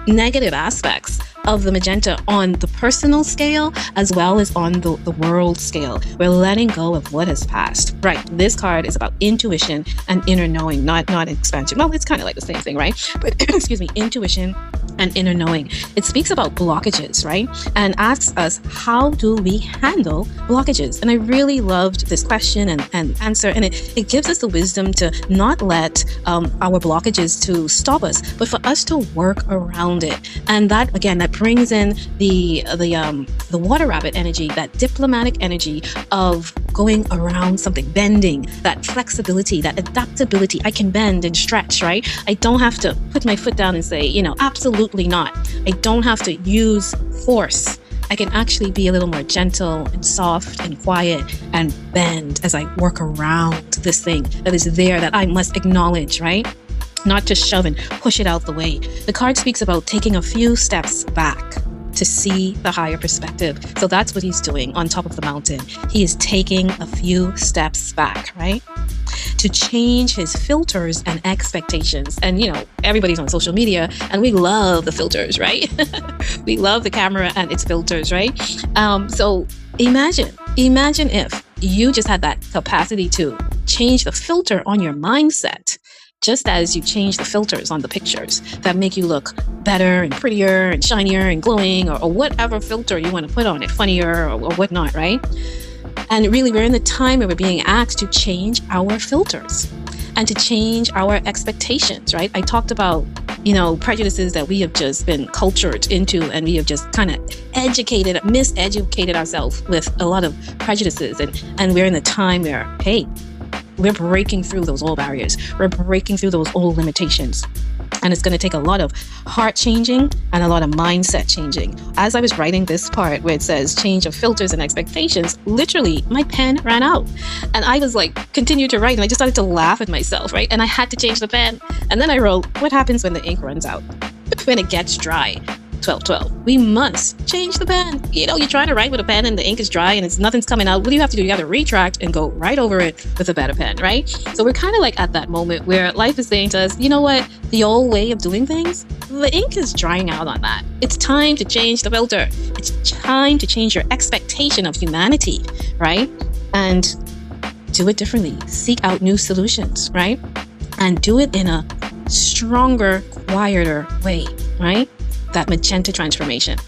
negative aspects of the magenta on the personal scale as well as on the world scale. We're letting go of what has passed. Right. This card is about intuition and inner knowing, not expansion. Well, it's kind of like the same thing, right? But excuse me, intuition and inner knowing. It speaks about blockages, right? And asks us, how do we handle blockages? And I really loved this question and answer. And it gives us the wisdom to not let our blockages to stop us, but for us to work around it. And that, again, that brings in the water rabbit energy, that diplomatic energy of going around something, bending, that flexibility, that adaptability. I can bend and stretch, right? I don't have to put my foot down and say, absolutely not. I don't have to use force. I can actually be a little more gentle and soft and quiet and bend as I work around this thing that is there that I must acknowledge, right? Not to shove and push it out the way. The card speaks about taking a few steps back to see the higher perspective. So that's what he's doing on top of the mountain. He is taking a few steps back, right? To change his filters and expectations. And, everybody's on social media and we love the filters, right? We love the camera and its filters, right? So imagine if you just had that capacity to change the filter on your mindset, just as you change the filters on the pictures that make you look better and prettier and shinier and glowing or whatever filter you want to put on it, funnier or whatnot, right? And really, we're in the time where we're being asked to change our filters and to change our expectations, right? I talked about, prejudices that we have just been cultured into, and we have just kind of miseducated ourselves with a lot of prejudices. And we're in the time where, hey, we're breaking through those old barriers. We're breaking through those old limitations. And it's going to take a lot of heart changing and a lot of mindset changing. As I was writing this part where it says change of filters and expectations, literally my pen ran out. And I was continued to write, and I just started to laugh at myself, right? And I had to change the pen. And then I wrote, what happens when the ink runs out? When it gets dry? 12. We must change the pen. You're trying to write with a pen and the ink is dry and nothing's coming out. What do you have to do? You have to retract and go right over it with a better pen, right? So we're kind of like at that moment where life is saying to us, you know what? The old way of doing things, the ink is drying out on that. It's time to change the filter. It's time to change your expectation of humanity, right? And do it differently. Seek out new solutions, right? And do it in a stronger, quieter way, right? That magenta transformation.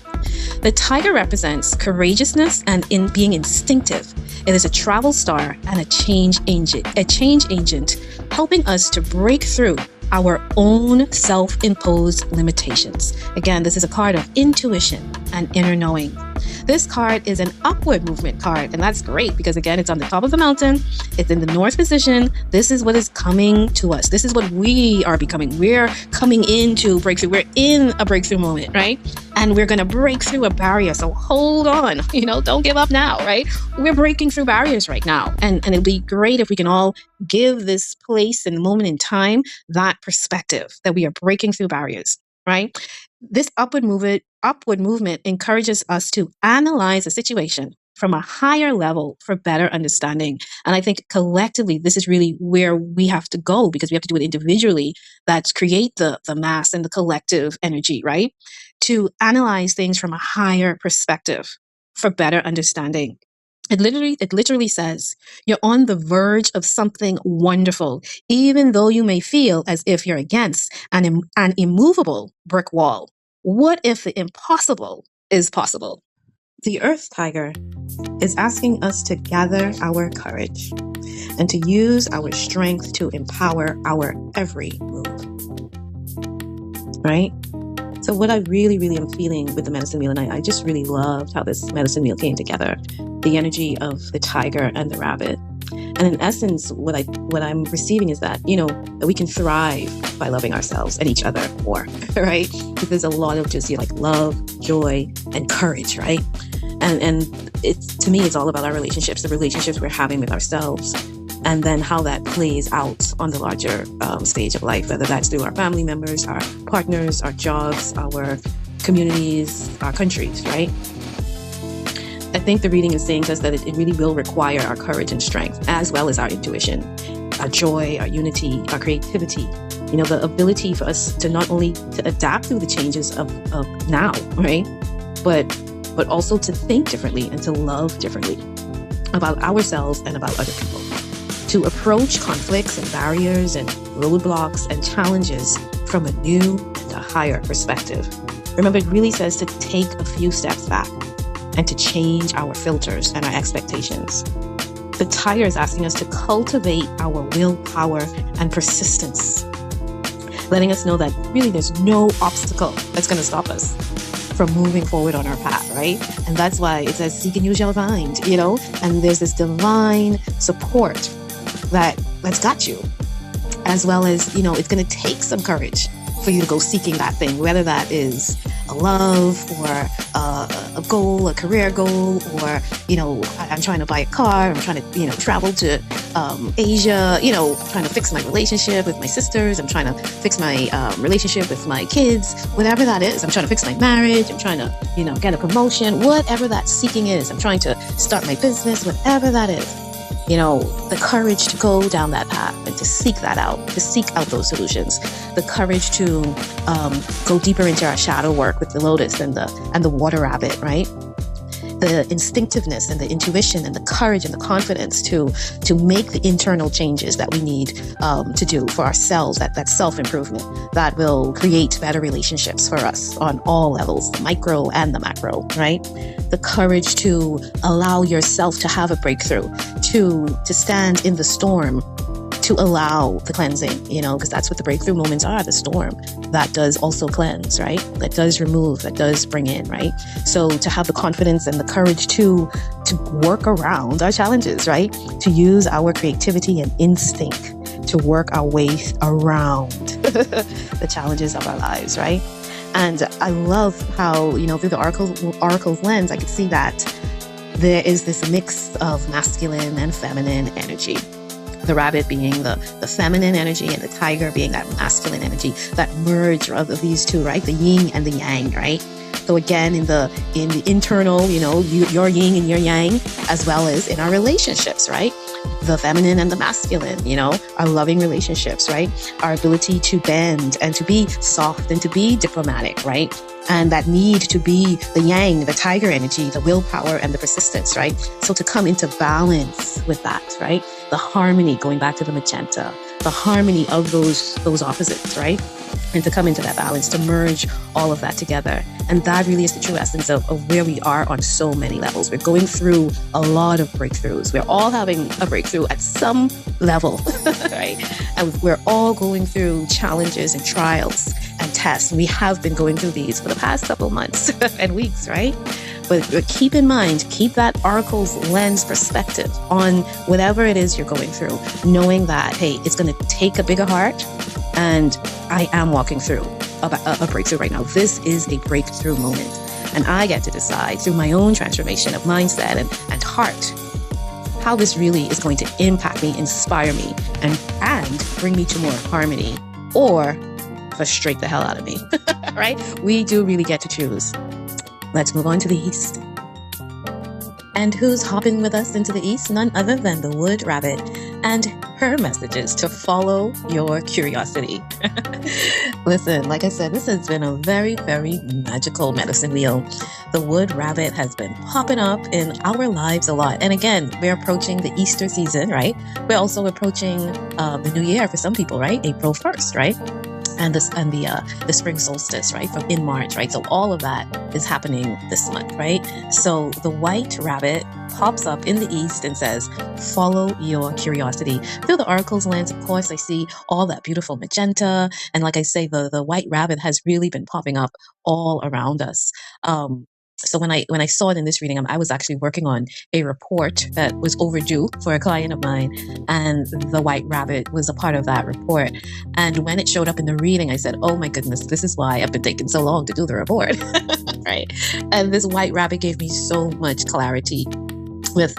The tiger represents courageousness and in being instinctive. It is a travel star and a change agent helping us to break through our own self-imposed limitations. Again, this is a card of intuition and inner knowing. This card is an upward movement card, and that's great because, again, it's on the top of the mountain. It's in the north position. This is what is coming to us. This is what we are becoming. We're coming into breakthrough. We're in a breakthrough moment, right? And we're going to break through a barrier. So hold on, don't give up now, right? We're breaking through barriers right now. And it'll be great if we can all give this place and moment in time that perspective that we are breaking through barriers, right? This upward movement encourages us to analyze a situation from a higher level for better understanding. And I think collectively, this is really where we have to go because we have to do it individually. That's create the mass and the collective energy, right? To analyze things from a higher perspective for better understanding. It literally says you're on the verge of something wonderful, even though you may feel as if you're against an immovable brick wall. What if the impossible is possible? The Earth Tiger is asking us to gather our courage and to use our strength to empower our every move. Right? So what I really, really am feeling with the medicine wheel, and I just really loved how this medicine wheel came together, the energy of the tiger and the rabbit. And in essence, what I'm receiving is that, that we can thrive by loving ourselves and each other more, right? Because there's a lot of just love, joy, and courage, right? And to me, it's all about our relationships, the relationships we're having with ourselves, and then how that plays out on the larger stage of life, whether that's through our family members, our partners, our jobs, our communities, our countries, right? I think the reading is saying to us that it really will require our courage and strength, as well as our intuition, our joy, our unity, our creativity. The ability for us to not only to adapt through the changes of now, right? But also to think differently and to love differently about ourselves and about other people. To approach conflicts and barriers and roadblocks and challenges from a new and a higher perspective. Remember, it really says to take a few steps back and to change our filters and our expectations. The tiger is asking us to cultivate our willpower and persistence, letting us know that really there's no obstacle that's going to stop us from moving forward on our path, right? And that's why it says, seek and you shall find, and there's this divine support that's got you, as well as, it's going to take some courage for you to go seeking that thing, whether that is a love or a goal, a career goal, or, I'm trying to buy a car, I'm trying to, travel to Asia, trying to fix my relationship with my sisters, I'm trying to fix my relationship with my kids, whatever that is. I'm trying to fix my marriage, I'm trying to, get a promotion, whatever that seeking is. I'm trying to start my business, whatever that is. The courage to go down that path and to seek that out, to seek out those solutions, the courage to go deeper into our shadow work with the lotus and the water rabbit, right? The instinctiveness and the intuition and the courage and the confidence to make the internal changes that we need to do for ourselves, that self-improvement that will create better relationships for us on all levels, the micro and the macro, right? The courage to allow yourself to have a breakthrough, to stand in the storm, to allow the cleansing, because that's what the breakthrough moments are, the storm. That does also cleanse, right? That does remove, that does bring in, right? So to have the confidence and the courage to work around our challenges, right? To use our creativity and instinct to work our way around the challenges of our lives, right? And I love how, through the oracle's lens, I could see that there is this mix of masculine and feminine energy. The rabbit being the feminine energy and the tiger being that masculine energy, that merge of these two, right? The yin and the yang, right? So again, in the internal, your yin and your yang, as well as in our relationships, right? The feminine and the masculine, our loving relationships, right? Our ability to bend and to be soft and to be diplomatic, right? And that need to be the yang, the tiger energy, the willpower and the persistence, right? So to come into balance with that, right? The harmony, going back to the magenta, the harmony of those opposites, right? And to come into that balance, to merge all of that together. And that really is the true essence of where we are on so many levels. We're going through a lot of breakthroughs. We're all having a breakthrough at some level, right? And we're all going through challenges and trials and tests. We have been going through these for the past couple months and weeks, right? But keep in mind, keep that oracle's lens perspective on whatever it is you're going through, knowing that, hey, it's going to take a bigger heart, and I am walking through a breakthrough right now. This is a breakthrough moment, and I get to decide through my own transformation of mindset and heart how this really is going to impact me, inspire me, and bring me to more harmony, or frustrate the hell out of me, right? We do really get to choose. Let's move on to the east. And who's hopping with us into the east? None other than the wood rabbit. And her message is to follow your curiosity. Listen, like I said, this has been a very, very magical medicine wheel. The wood rabbit has been popping up in our lives a lot. And again, we're approaching the Easter season, right? We're also approaching the new year for some people, right? April 1st, right? And the spring solstice, right, from in March, right? So all of that is happening this month, right? So the white rabbit pops up in the east and says, follow your curiosity. Through the oracle's lens, of course, I see all that beautiful magenta. And like I say, the white rabbit has really been popping up all around us. So when I saw it in this reading, I was actually working on a report that was overdue for a client of mine, and the white rabbit was a part of that report. And when it showed up in the reading, I said, oh my goodness, this is why I've been taking so long to do the report, right? And this white rabbit gave me so much clarity with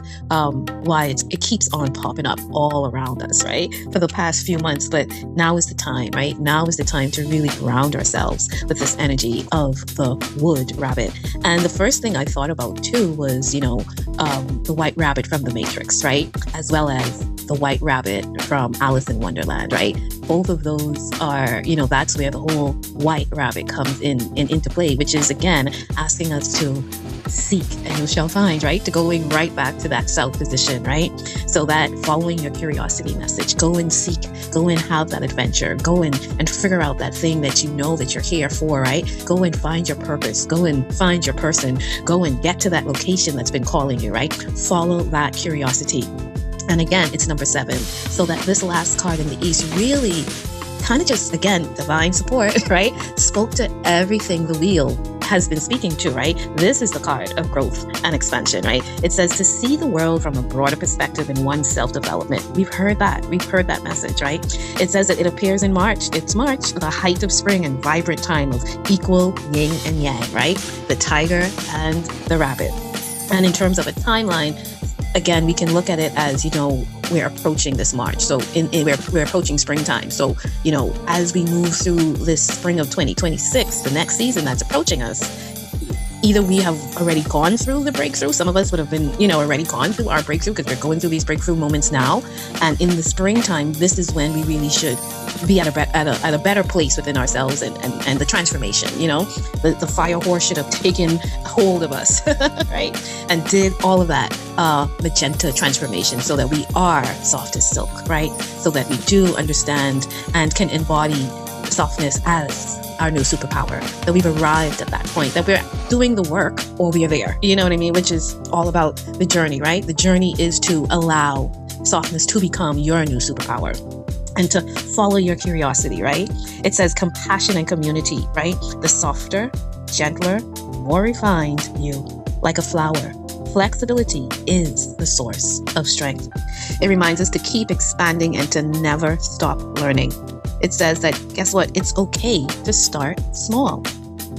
why it keeps on popping up all around us, right? For the past few months, but now is the time, right? Now is the time to really ground ourselves with this energy of the wood rabbit. And the first thing I thought about too was, the white rabbit from the Matrix, right? As well as the white rabbit from Alice in Wonderland, right? Both of those are, that's where the whole white rabbit comes into play, which is again asking us to seek and you shall find, right? To going right back to that self position, right? So that following your curiosity message, go and seek, go and have that adventure, go and figure out that thing that you know that you're here for, right? Go and find your purpose, go and find your person, go and get to that location that's been calling you, right? Follow that curiosity. And again, it's number 7. So that this last card in the east really kind of just, again, divine support, right? Spoke to everything the wheel has been speaking to, right? This is the card of growth and expansion, right? It says to see the world from a broader perspective in one's self-development. We've heard that message, right? It says that it appears in March. It's March, the height of spring and vibrant time of equal yin and yang, right? The tiger and the rabbit. And in terms of a timeline, again, we can look at it as, we're approaching this March. So we're approaching springtime. So, as we move through this spring of 2026, the next season that's approaching us, either we have already gone through the breakthrough. Some of us would have been, already gone through our breakthrough because we're going through these breakthrough moments now. And in the springtime, this is when we really should be at a better place within ourselves and the transformation, the fire horse should have taken hold of us, right? And did all of that magenta transformation so that we are soft as silk, right? So that we do understand and can embody softness as our new superpower, that we've arrived at that point, that we're doing the work or we are there, you know what I mean? Which is all about the journey, right? The journey is to allow softness to become your new superpower and to follow your curiosity, right? It says compassion and community, right? The softer, gentler, more refined you, like a flower. Flexibility is the source of strength. It reminds us to keep expanding and to never stop learning. It says that, guess what? It's okay to start small.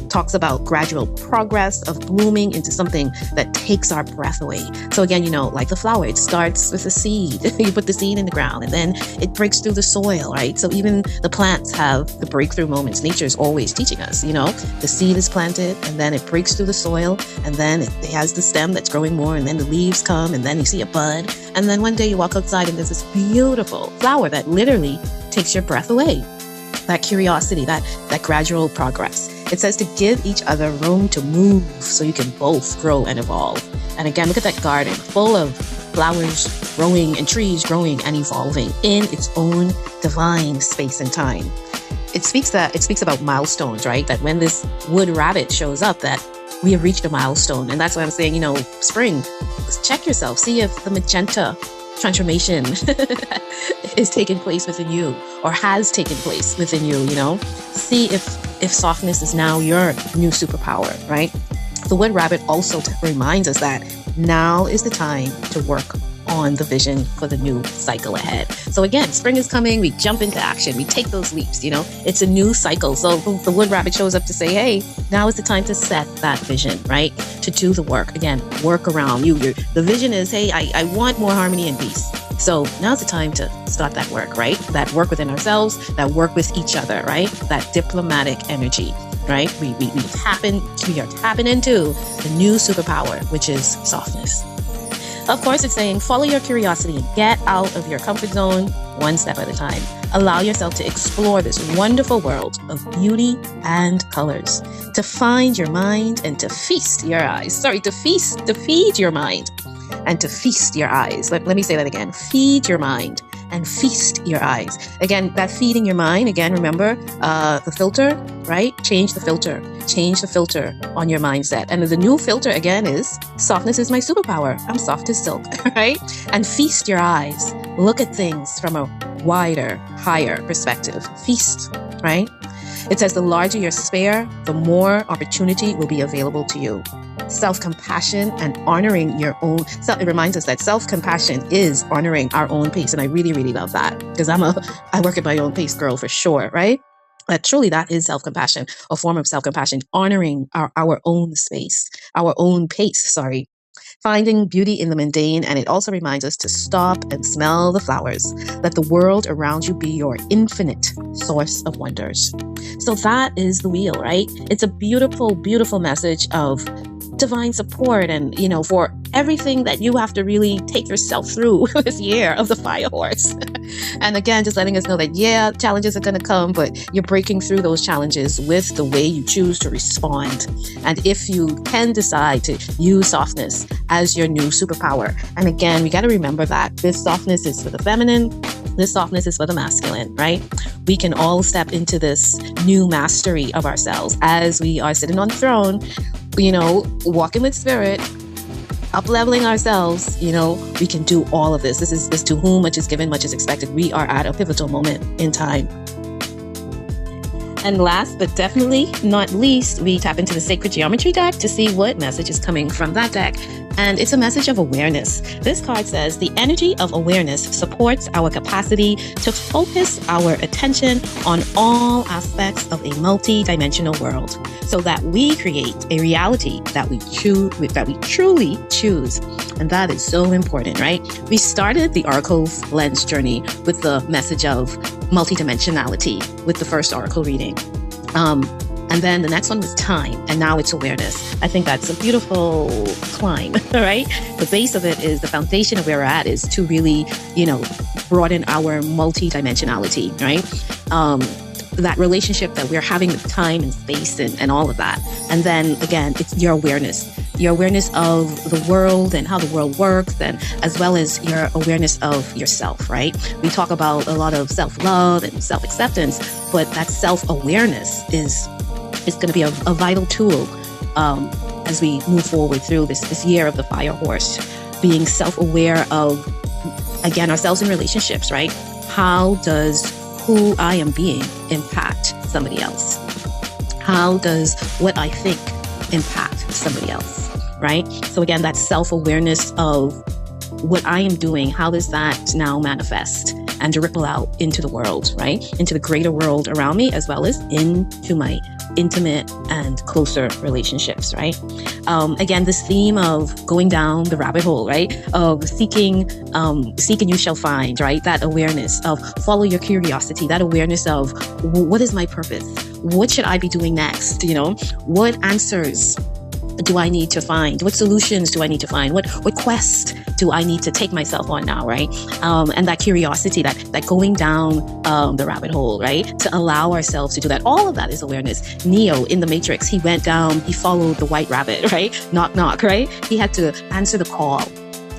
talks about gradual progress of blooming into something that takes our breath away. So again, like the flower, it starts with a seed. You put the seed in the ground and then it breaks through the soil, right? So even the plants have the breakthrough moments. Nature is always teaching us, the seed is planted and then it breaks through the soil and then it has the stem that's growing more and then the leaves come and then you see a bud. And then one day you walk outside and there's this beautiful flower that literally takes your breath away. That curiosity, that gradual progress. It says to give each other room to move so you can both grow and evolve. And again, look at that garden full of flowers growing and trees growing and evolving in its own divine space and time. It speaks about milestones, right? That when this wood rabbit shows up, that we have reached a milestone. And that's why I'm saying, spring, check yourself, see if the magenta transformation is taking place within you or has taken place within you, see if softness is now your new superpower, right? The wood rabbit also reminds us that now is the time to work on the vision for the new cycle ahead. So again, spring is coming, we jump into action, we take those leaps, it's a new cycle. So the wood rabbit shows up to say, hey, now is the time to set that vision, right? To do the work. Again, work around you. The vision is, hey, I want more harmony and peace. So now's the time to start that work, right? That work within ourselves, that work with each other, right? That diplomatic energy, right? We are tapping into the new superpower, which is softness. Of course, it's saying follow your curiosity and get out of your comfort zone one step at a time. Allow yourself to explore this wonderful world of beauty and colors, to find your mind and to feast your eyes. To feed your mind and to feast your eyes. Let me say that again. Feed your mind and feast your eyes. Again, that feeding your mind, again, remember the filter, right? Change the filter on your mindset. And the new filter again is softness is my superpower. I'm soft as silk, right? And feast your eyes. Look at things from a wider, higher perspective. Feast, right? It says the larger your sphere, the more opportunity will be available to you. Self-compassion and honoring your own. It reminds us that self-compassion is honoring our own pace. And I really, really love that because I work at my own pace girl for sure, right? Truly that is self-compassion, a form of self-compassion, honoring our own space, our own pace, finding beauty in the mundane. And it also reminds us to stop and smell the flowers. Let the world around you be your infinite source of wonders. So that is the wheel, right? It's a beautiful, beautiful message of divine support and, for everything that you have to really take yourself through this year of the fire horse. And again, just letting us know that, challenges are going to come, but you're breaking through those challenges with the way you choose to respond. And if you can decide to use softness as your new superpower. And again, we got to remember that this softness is for the feminine. This softness is for the masculine, right? We can all step into this new mastery of ourselves as we are sitting on the throne, walking with spirit, up-leveling ourselves. We can do all of this. This is to whom much is given, much is expected. We are at a pivotal moment in time. And last but definitely not least, we tap into the Sacred Geometry deck to see what message is coming from that deck. And it's a message of awareness. This card says the energy of awareness supports our capacity to focus our attention on all aspects of a multi-dimensional world so that we create a reality that we truly choose. And that is so important, right? We started the Oracle Lens journey with the message of multidimensionality with the first Oracle reading. And then the next one was time, and now it's awareness. I think that's a beautiful climb, right? The base of it is the foundation of where we're at is to really, broaden our multidimensionality, right? That relationship that we're having with time and space and all of that. And then again, it's your awareness of the world and how the world works, and as well as your awareness of yourself, right? We talk about a lot of self-love and self-acceptance, but that self-awareness is going to be a vital tool as we move forward through this year of the fire horse, being self-aware of, again, ourselves in relationships, right? How does who I am being impact somebody else? How does what I think impact somebody else, right? So again, that self-awareness of what I am doing, how does that now manifest and to ripple out into the world, right? Into the greater world around me, as well as into my intimate and closer relationships, right? Again, this theme of going down the rabbit hole, right? Of seeking and you shall find, right? That awareness of follow your curiosity, that awareness of what is my purpose? What should I be doing next? What answers do I need to find? What solutions do I need to find? What quest do I need to take myself on now, right? And that curiosity, that going down the rabbit hole, right? To allow ourselves to do that. All of that is awareness. Neo in the Matrix, he went down, he followed the white rabbit, right? Knock, knock, right? He had to answer the call.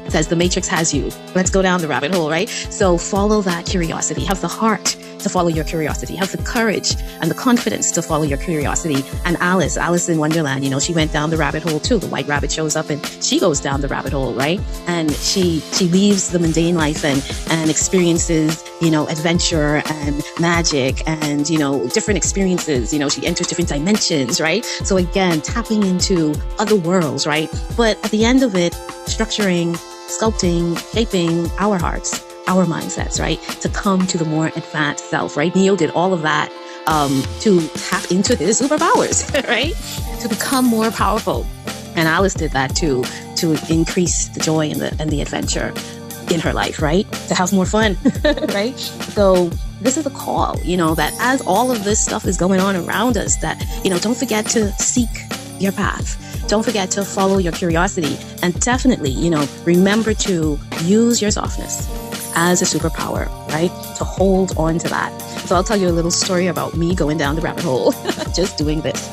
It says the Matrix has you. Let's go down the rabbit hole, right? So follow that curiosity. Have the heart to follow your curiosity. Have the courage and the confidence to follow your curiosity. And Alice in Wonderland, she went down the rabbit hole too. The white rabbit shows up and she goes down the rabbit hole, right? And she leaves the mundane life and experiences, adventure and magic and, different experiences. She enters different dimensions, right? So again, tapping into other worlds, right? But at the end of it, structuring, sculpting, shaping our hearts, our mindsets, right? To come to the more advanced self, right? Neo did all of that to tap into his superpowers, right? To become more powerful. And Alice did that too, to increase the joy and the adventure in her life, right? To have more fun, right? So this is a call, that as all of this stuff is going on around us, that, don't forget to seek your path. Don't forget to follow your curiosity. And definitely, remember to use your softness as a superpower, right? To hold on to that. So I'll tell you a little story about me going down the rabbit hole, just doing this.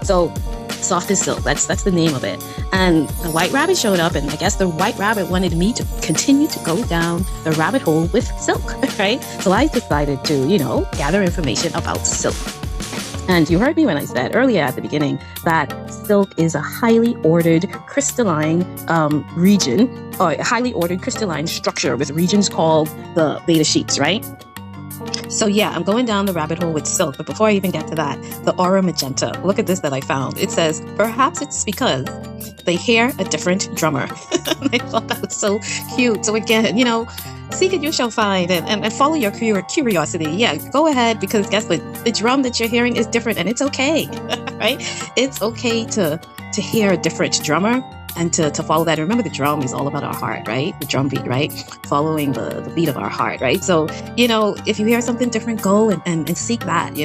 So Soft as Silk, that's the name of it. And the white rabbit showed up, and I guess the white rabbit wanted me to continue to go down the rabbit hole with silk, right? So I decided to, gather information about silk. And you heard me when I said earlier at the beginning that silk is a highly ordered crystalline region, or a highly ordered crystalline structure with regions called the beta sheets, right? So yeah, I'm going down the rabbit hole with silk. But before I even get to that, the aura magenta. Look at this that I found. It says, perhaps it's because they hear a different drummer. I thought that was so cute. So again, seek and you shall find, and follow your curiosity. Yeah, go ahead, because guess what? The drum that you're hearing is different, and it's okay, right? It's okay to hear a different drummer and to follow that. Remember, the drum is all about our heart, right? The drum beat, right? Following the beat of our heart, right? So, if you hear something different, go and seek that,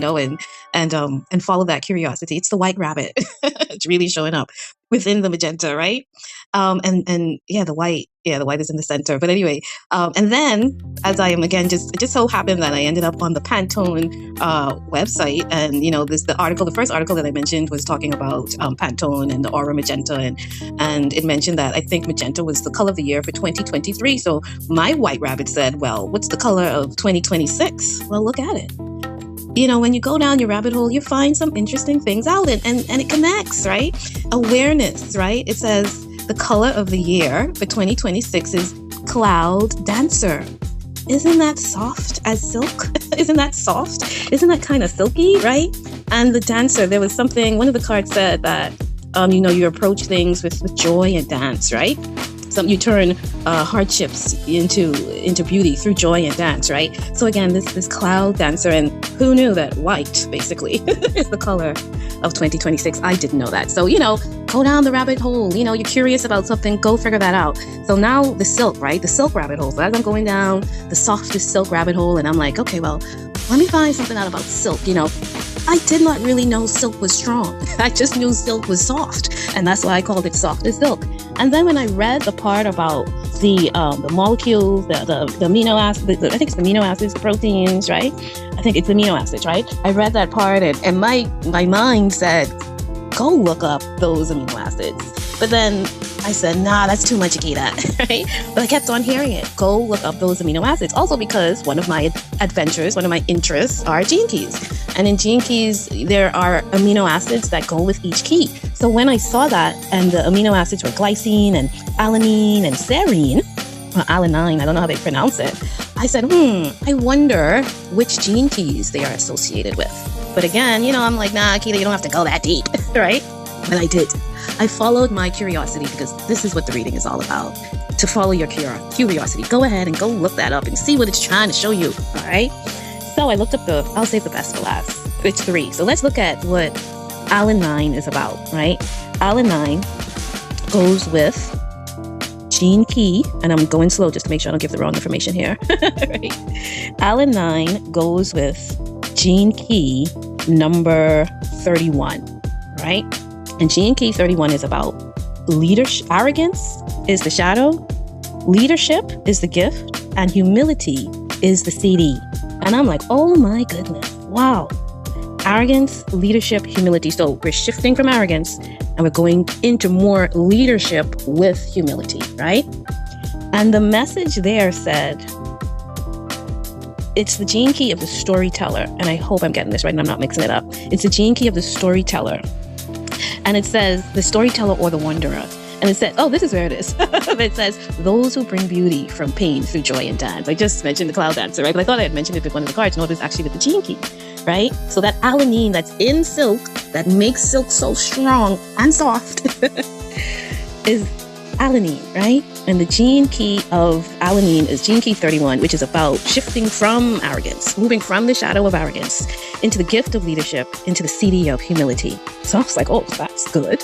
and follow that curiosity. It's the white rabbit. It's really showing up within the magenta, right? The white is in the center. But anyway, and then as I am again, it just so happened that I ended up on the Pantone website, and the first article that I mentioned was talking about Pantone and the aura magenta, and it mentioned that I think magenta was the color of the year for 2023. So my white rabbit said, well, what's the color of 2026? Well, look at it. When you go down your rabbit hole, you find some interesting things out, and it connects, right? Awareness, right? It says the color of the year for 2026 is Cloud Dancer. Isn't that soft as silk? Isn't that soft? Isn't that kind of silky, right? And the dancer, there was something, one of the cards said that, you approach things with joy and dance, right? You turn hardships into beauty through joy and dance, right? So again, this cloud dancer, and who knew that white basically is the color of 2026? I didn't know that. So, go down the rabbit hole. You're curious about something, go figure that out. So now the silk, right? The silk rabbit hole. So as I'm going down the softest silk rabbit hole, and I'm like, okay, well, let me find something out about silk. I did not really know silk was strong. I just knew silk was soft, and that's why I called it soft as silk. And then when I read the part about the molecules, the amino acids, I think it's the amino acids, proteins, right? I think it's amino acids, right? I read that part, and my mind said, go look up those amino acids. But then I said, nah, that's too much, Akita, right? But I kept on hearing it. Go look up those amino acids. Also because one of my adventures, one of my interests are gene keys. And in gene keys, there are amino acids that go with each key. So when I saw that, and the amino acids were glycine and alanine and serine, or alanine, I don't know how they pronounce it, I said, I wonder which gene keys they are associated with. But again, I'm like, nah, Akita, you don't have to go that deep, right? But I did. I followed my curiosity, because this is what the reading is all about. To follow your curiosity. Go ahead and go look that up and see what it's trying to show you, all right? So I looked up I'll save the best for last. It's 3. So let's look at what alanine is about, right? Alanine goes with gene key, and I'm going slow just to make sure I don't give the wrong information here, right? Alanine goes with gene key number 31, right? And gene key 31 is about leadership. Arrogance is the shadow, leadership is the gift, and humility is the CD. And I'm like, oh my goodness, wow. Arrogance, leadership, humility. So we're shifting from arrogance and we're going into more leadership with humility, right? And the message there said, it's the gene key of the storyteller. And I hope I'm getting this right and I'm not mixing it up. It's the gene key of the storyteller. And it says the storyteller or the wanderer. And it says, oh, this is where it is. It says, those who bring beauty from pain through joy and dance. I just mentioned the cloud dancer, right? But I thought I had mentioned it with one of the cards. No, it was actually with the gene key, right? So that alanine that's in silk, that makes silk so strong and soft, is alanine, right? And the gene key of alanine is gene key 31, which is about shifting from arrogance, moving from the shadow of arrogance into the gift of leadership, into the CD of humility. So I was like, oh, that's good.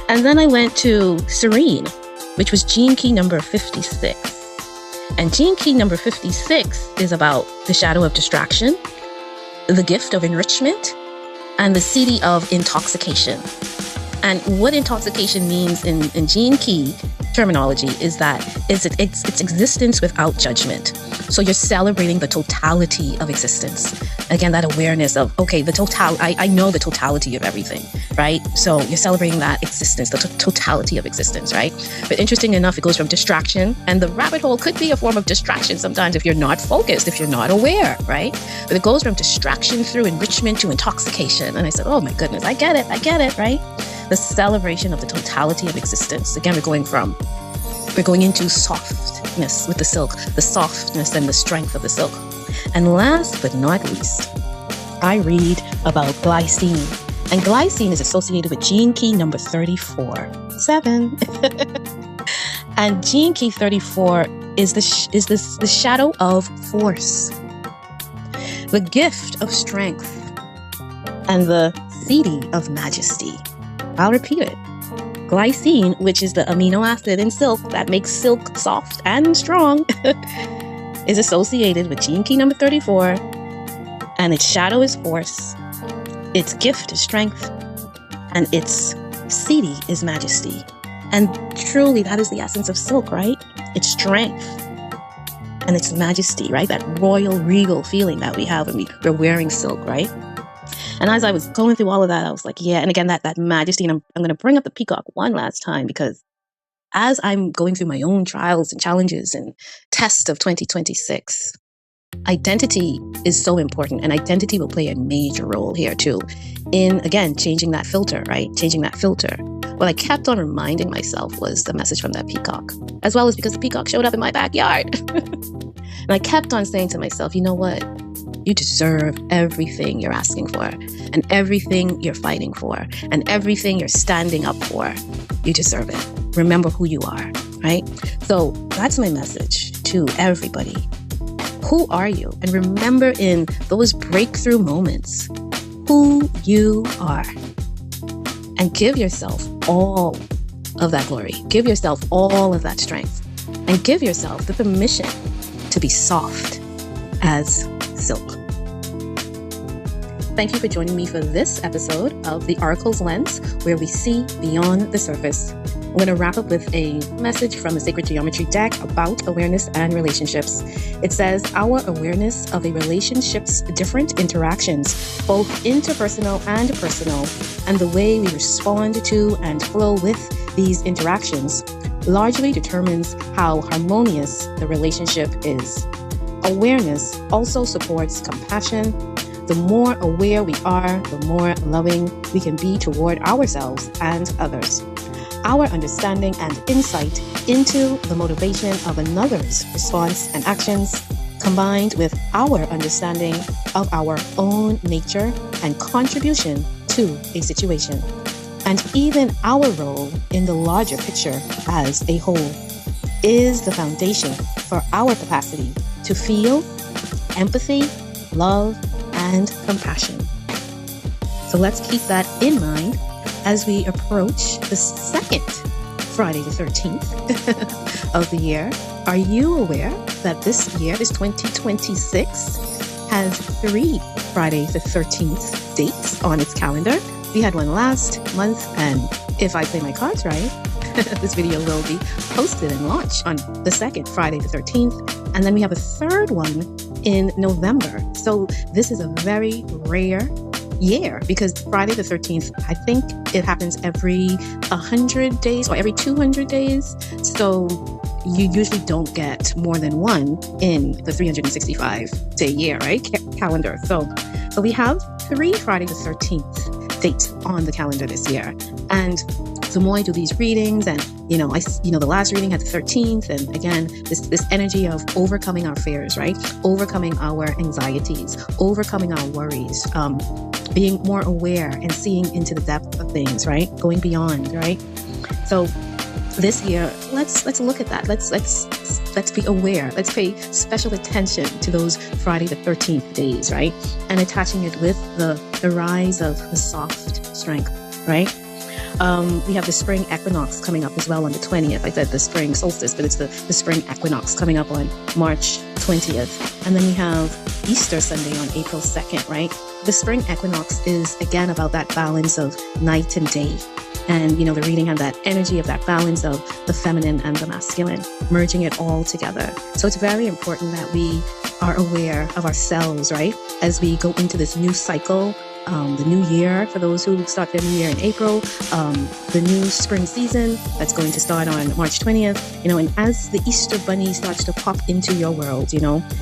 And then I went to serene, which was gene key number 56. And gene key number 56 is about the shadow of distraction, the gift of enrichment, and the CD of intoxication. And what intoxication means in gene key terminology is that it's existence without judgment. So you're celebrating the totality of existence. Again, that awareness of, okay, I know the totality of everything, right? So you're celebrating that existence, the totality of existence, right? But interesting enough, it goes from distraction, and the rabbit hole could be a form of distraction sometimes if you're not focused, if you're not aware, right? But it goes from distraction through enrichment to intoxication. And I said, oh my goodness, I get it, right? The celebration of the totality of existence. Again, we're going into softness with the silk, the softness and the strength of the silk. And last but not least, I read about glycine. And glycine is associated with gene key number 34, 7. And gene key 34 is the shadow of force, the gift of strength, and the CD of majesty. I'll repeat it. Glycine, which is the amino acid in silk that makes silk soft and strong, is associated with gene key number 34, and its shadow is force, its gift is strength, and its CD is majesty. And truly, that is the essence of silk, right? It's strength and its majesty, right? That royal, regal feeling that we have when we're wearing silk, right? And as I was going through all of that, I was like, yeah. And again, that majesty, and I'm going to bring up the peacock one last time, because as I'm going through my own trials and challenges and tests of 2026, identity is so important, and identity will play a major role here too in, again, changing that filter, right? Changing that filter. What I kept on reminding myself was the message from that peacock, as well as because the peacock showed up in my backyard. And I kept on saying to myself, you know what? You deserve everything you're asking for, and everything you're fighting for, and everything you're standing up for. You deserve it. Remember who you are, right? So that's my message to everybody. Who are you? And remember in those breakthrough moments, who you are. And give yourself all of that glory. Give yourself all of that strength. And give yourself the permission to be soft as silk. Thank you for joining me for this episode of The Oracle's Lens, where we see beyond the surface. I'm going to wrap up with a message from the Sacred Geometry deck about awareness and relationships. It says, our awareness of a relationship's different interactions, both interpersonal and personal, and the way we respond to and flow with these interactions largely determines how harmonious the relationship is. Awareness also supports compassion. The more aware we are, the more loving we can be toward ourselves and others. Our understanding and insight into the motivation of another's response and actions, combined with our understanding of our own nature and contribution to a situation, and even our role in the larger picture as a whole, is the foundation for our capacity to feel empathy, love, and compassion. So let's keep that in mind as we approach the second Friday the 13th of the year. Are you aware that this year, this 2026, has 3 Friday the 13th dates on its calendar? We had one last month, and if I play my cards right, this video will be posted and launched on the second Friday the 13th. And then we have a third one in November. So this is a very rare year because Friday the 13th, I think it happens every 100 days or every 200 days. So you usually don't get more than one in the 365-day year, right? Calendar. So we have 3 Friday the 13th dates on the calendar this year. And the more I do these readings, and the last reading had the 13th, and again, this energy of overcoming our fears, right? Overcoming our anxieties, overcoming our worries, being more aware and seeing into the depth of things, right? Going beyond, right? So this year, let's look at that. Let's be aware. Let's pay special attention to those Friday the 13th days, right? And attaching it with the rise of the soft strength, right? We have the spring equinox coming up as well on the 20th. I said the spring solstice, but it's the spring equinox coming up on March 20th. And then we have Easter Sunday on April 2nd, right? The spring equinox is again about that balance of night and day. And, the reading had that energy of that balance of the feminine and the masculine, merging it all together. So it's very important that we are aware of ourselves, right? As we go into this new cycle, the new year, for those who start their new year in April, the new spring season that's going to start on March 20th, and as the Easter bunny starts to pop into your world,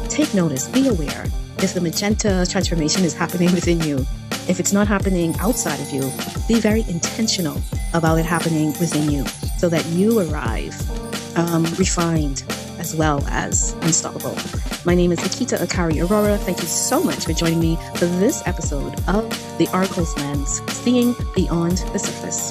take notice, be aware if the magenta transformation is happening within you. If it's not happening outside of you, be very intentional about it happening within you so that you arrive refined as well as unstoppable. My name is Nikita Akari Aurora. Thank you so much for joining me for this episode of The Oracle's Lens, Seeing Beyond the Surface.